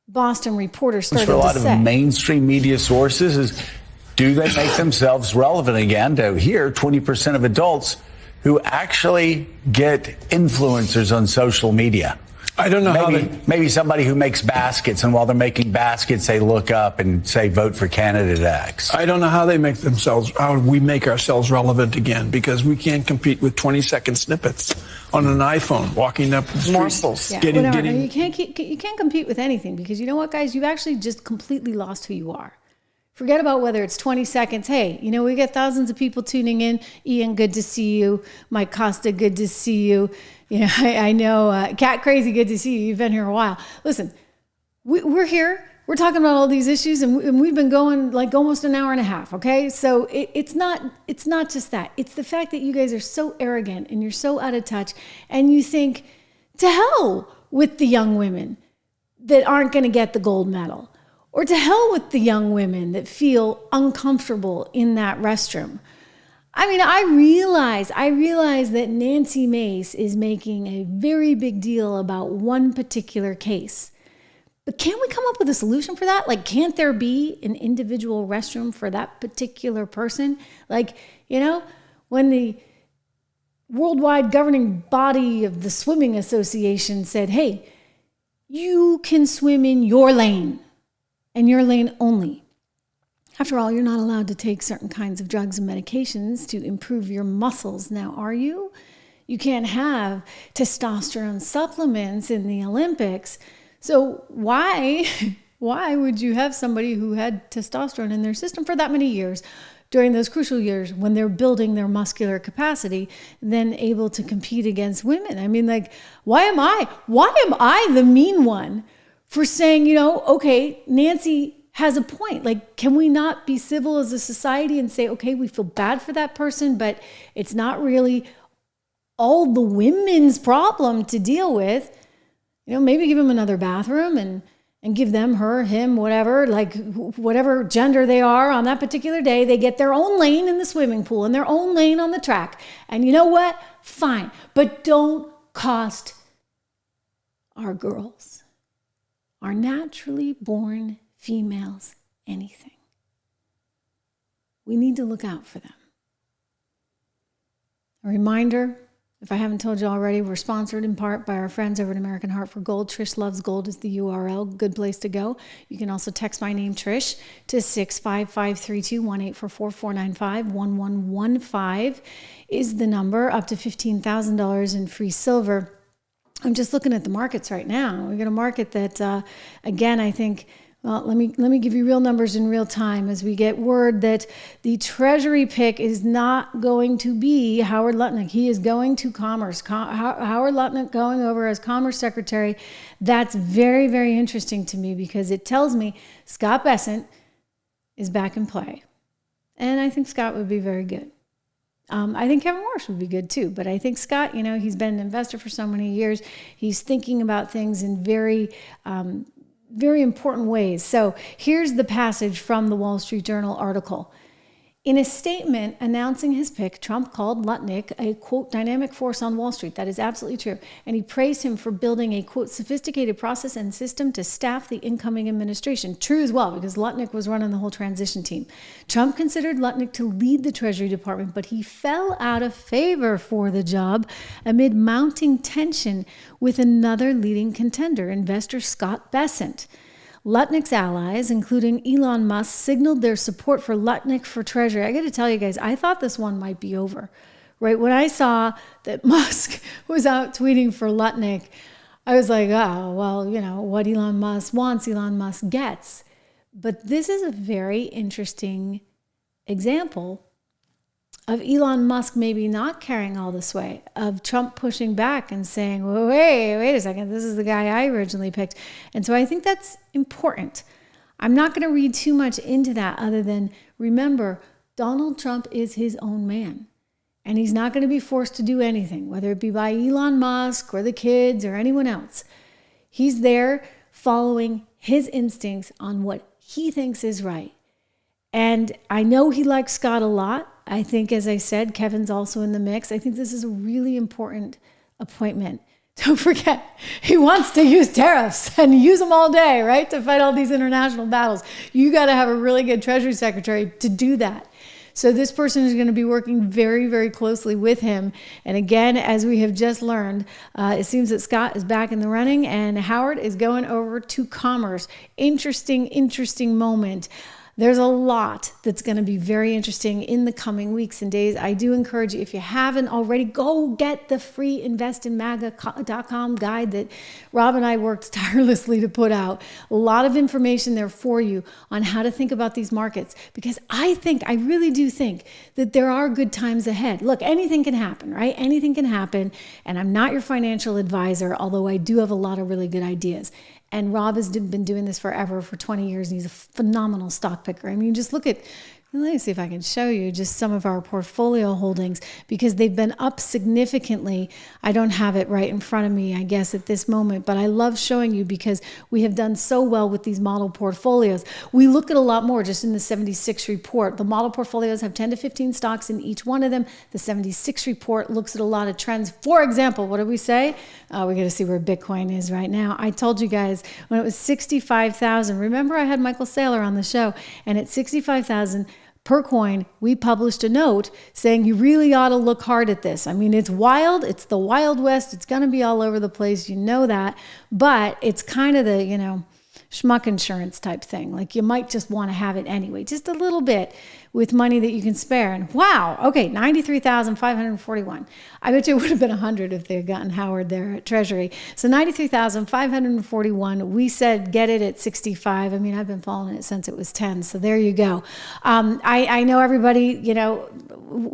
Boston reporter started to say.
For a lot of mainstream media sources is, do they make themselves relevant again? To hear 20% of adults who actually get influencers on social media.
I don't know
maybe somebody who makes baskets, and while they're making baskets, they look up and say, vote for candidate X.
I don't know how how we make ourselves relevant again, because we can't compete with 20-second snippets on an iPhone walking up the street.
Morsels. Yeah, you can't compete with anything, because you know what, guys? You've actually just completely lost who you are. Forget about whether it's 20 seconds. Hey, we get thousands of people tuning in. Ian, good to see you. Mike Costa, good to see you. I know. Cat Crazy, good to see you. You've been here a while. Listen, we're here. We're talking about all these issues, and we've been going like almost an hour and a half, okay? So it's not just that. It's the fact that you guys are so arrogant and you're so out of touch, and you think, to hell with the young women that aren't going to get the gold medal. Or to hell with the young women that feel uncomfortable in that restroom. I mean, I realize that Nancy Mace is making a very big deal about one particular case. But can't we come up with a solution for that? Like, can't there be an individual restroom for that particular person? Like, when the worldwide governing body of the Swimming Association said, hey, you can swim in your lane. And your lane only. After all, you're not allowed to take certain kinds of drugs and medications to improve your muscles now, are you? You can't have testosterone supplements in the Olympics. So why would you have somebody who had testosterone in their system for that many years during those crucial years when they're building their muscular capacity, then able to compete against women? I mean, like, why am I the mean one for saying, okay, Nancy has a point. Like, can we not be civil as a society and say, okay, we feel bad for that person, but it's not really all the women's problem to deal with. Maybe give them another bathroom and give them, her, him, whatever, like whatever gender they are on that particular day. They get their own lane in the swimming pool and their own lane on the track. And you know what? Fine. But don't cost our girls, are naturally born females anything? We need to look out for them. A reminder, if I haven't told you already, we're sponsored in part by our friends over at American Heart for Gold. Trish Loves Gold is the URL. Good place to go. You can also text my name, Trish, to 65532 1-844-495-1115 is the number. Up to $15,000 in free silver. I'm just looking at the markets right now. We've got a market that, again, I think... Well, let me give you real numbers in real time as we get word that the Treasury pick is not going to be Howard Lutnick. He is going to Commerce. Howard Lutnick going over as Commerce Secretary. That's very, very interesting to me because it tells me Scott Bessent is back in play. And I think Scott would be very good. I think Kevin Morris would be good too, but I think Scott, he's been an investor for so many years. He's thinking about things in very important ways. So here's the passage from the Wall Street Journal article. In a statement announcing his pick, Trump called Lutnick a, quote, dynamic force on Wall Street. That is absolutely true. And he praised him for building a, quote, sophisticated process and system to staff the incoming administration. True as well, because Lutnick was running the whole transition team. Trump considered Lutnick to lead the Treasury Department, but he fell out of favor for the job amid mounting tension with another leading contender, investor Scott Bessent. Lutnick's allies, including Elon Musk, signaled their support for Lutnick for Treasury. I got to tell you guys, I thought this one might be over, right? When I saw that Musk was out tweeting for Lutnick, I was like, oh, well, what Elon Musk wants, Elon Musk gets. But this is a very interesting example of Elon Musk maybe not carrying all this weight, of Trump pushing back and saying, well, wait a second, this is the guy I originally picked. And so I think that's important. I'm not going to read too much into that other than remember, Donald Trump is his own man. And he's not going to be forced to do anything, whether it be by Elon Musk or the kids or anyone else. He's there following his instincts on what he thinks is right. And I know he likes Scott a lot. I think, as I said, Kevin's also in the mix. I think this is a really important appointment. Don't forget, he wants to use tariffs and use them all day, right, to fight all these international battles. You got to have a really good Treasury Secretary to do that. So this person is going to be working very, very closely with him. And again, as we have just learned, it seems that Scott is back in the running and Howard is going over to Commerce. Interesting moment. There's a lot that's going to be very interesting in the coming weeks and days. I do encourage you, if you haven't already, go get the free investinmaga.com guide that Rob and I worked tirelessly to put out. A lot of information there for you on how to think about these markets, because I really do think that there are good times ahead. Look, anything can happen, right? Anything can happen. And I'm not your financial advisor, although I do have a lot of really good ideas. And Rob has been doing this forever, for 20 years, and he's a phenomenal stock picker. I mean, just look at, let me see if I can show you just some of our portfolio holdings, because they've been up significantly. I don't have it right in front of me, I guess, at this moment, but I love showing you because we have done so well with these model portfolios. We look at a lot more just in the 76 report. The model portfolios have 10 to 15 stocks in each one of them. The 76 report looks at a lot of trends. For example, what did we say? We got to see where Bitcoin is right now. I told you guys when it was 65,000. Remember, I had Michael Saylor on the show, and at 65,000 per coin, we published a note saying you really ought to look hard at this. I mean, it's wild. It's the Wild West. It's going to be all over the place. You know that. But it's kind of the, schmuck insurance type thing. Like you might just want to have it anyway, just a little bit with money that you can spare. And wow, okay, 93,541. I bet you it would have been 100 if they had gotten Howard there at Treasury. So 93,541. We said get it at 65. I mean, I've been following it since it was 10. So there you go. I know everybody,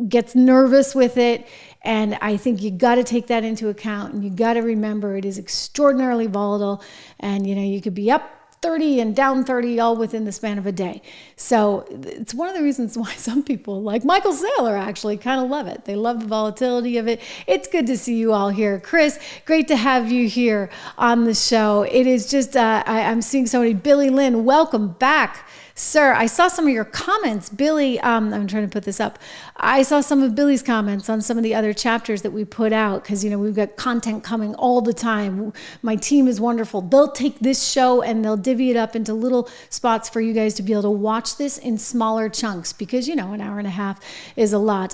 gets nervous with it. And I think you got to take that into account, and you got to remember it is extraordinarily volatile, and you could be up 30 and down 30 all within the span of a day. So it's one of the reasons why some people, like Michael Saylor, actually kind of love it. They love the volatility of it. It's good to see you all here. Chris, great to have you here on the show. It is just, I'm seeing so many. Billy Lynn, welcome back. Sir, I saw some of your comments. Billy, I'm trying to put this up. I saw some of Billy's comments on some of the other chapters that we put out because, we've got content coming all the time. My team is wonderful. They'll take this show and they'll divvy it up into little spots for you guys to be able to watch this in smaller chunks because, an hour and a half is a lot.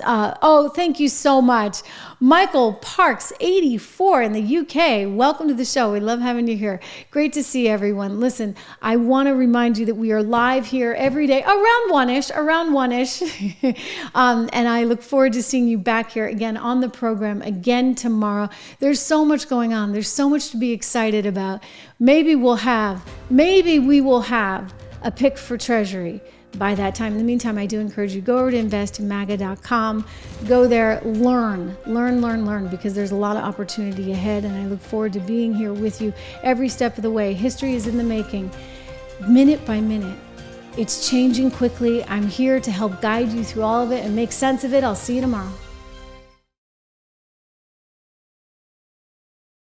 Thank you so much. Michael Parks, 84 in the UK. Welcome to the show. We love having you here. Great to see everyone. Listen, I want to remind you that we are live here every day around one-ish. And I look forward to seeing you back here again on the program again tomorrow. There's so much going on. There's so much to be excited about. Maybe we will have a pick for Treasury by that time. In the meantime, I do encourage you, go over to investinmaga.com. Go there, learn, because there's a lot of opportunity ahead, and I look forward to being here with you every step of the way. History is in the making, minute by minute. It's changing quickly. I'm here to help guide you through all of it and make sense of it. I'll see you tomorrow.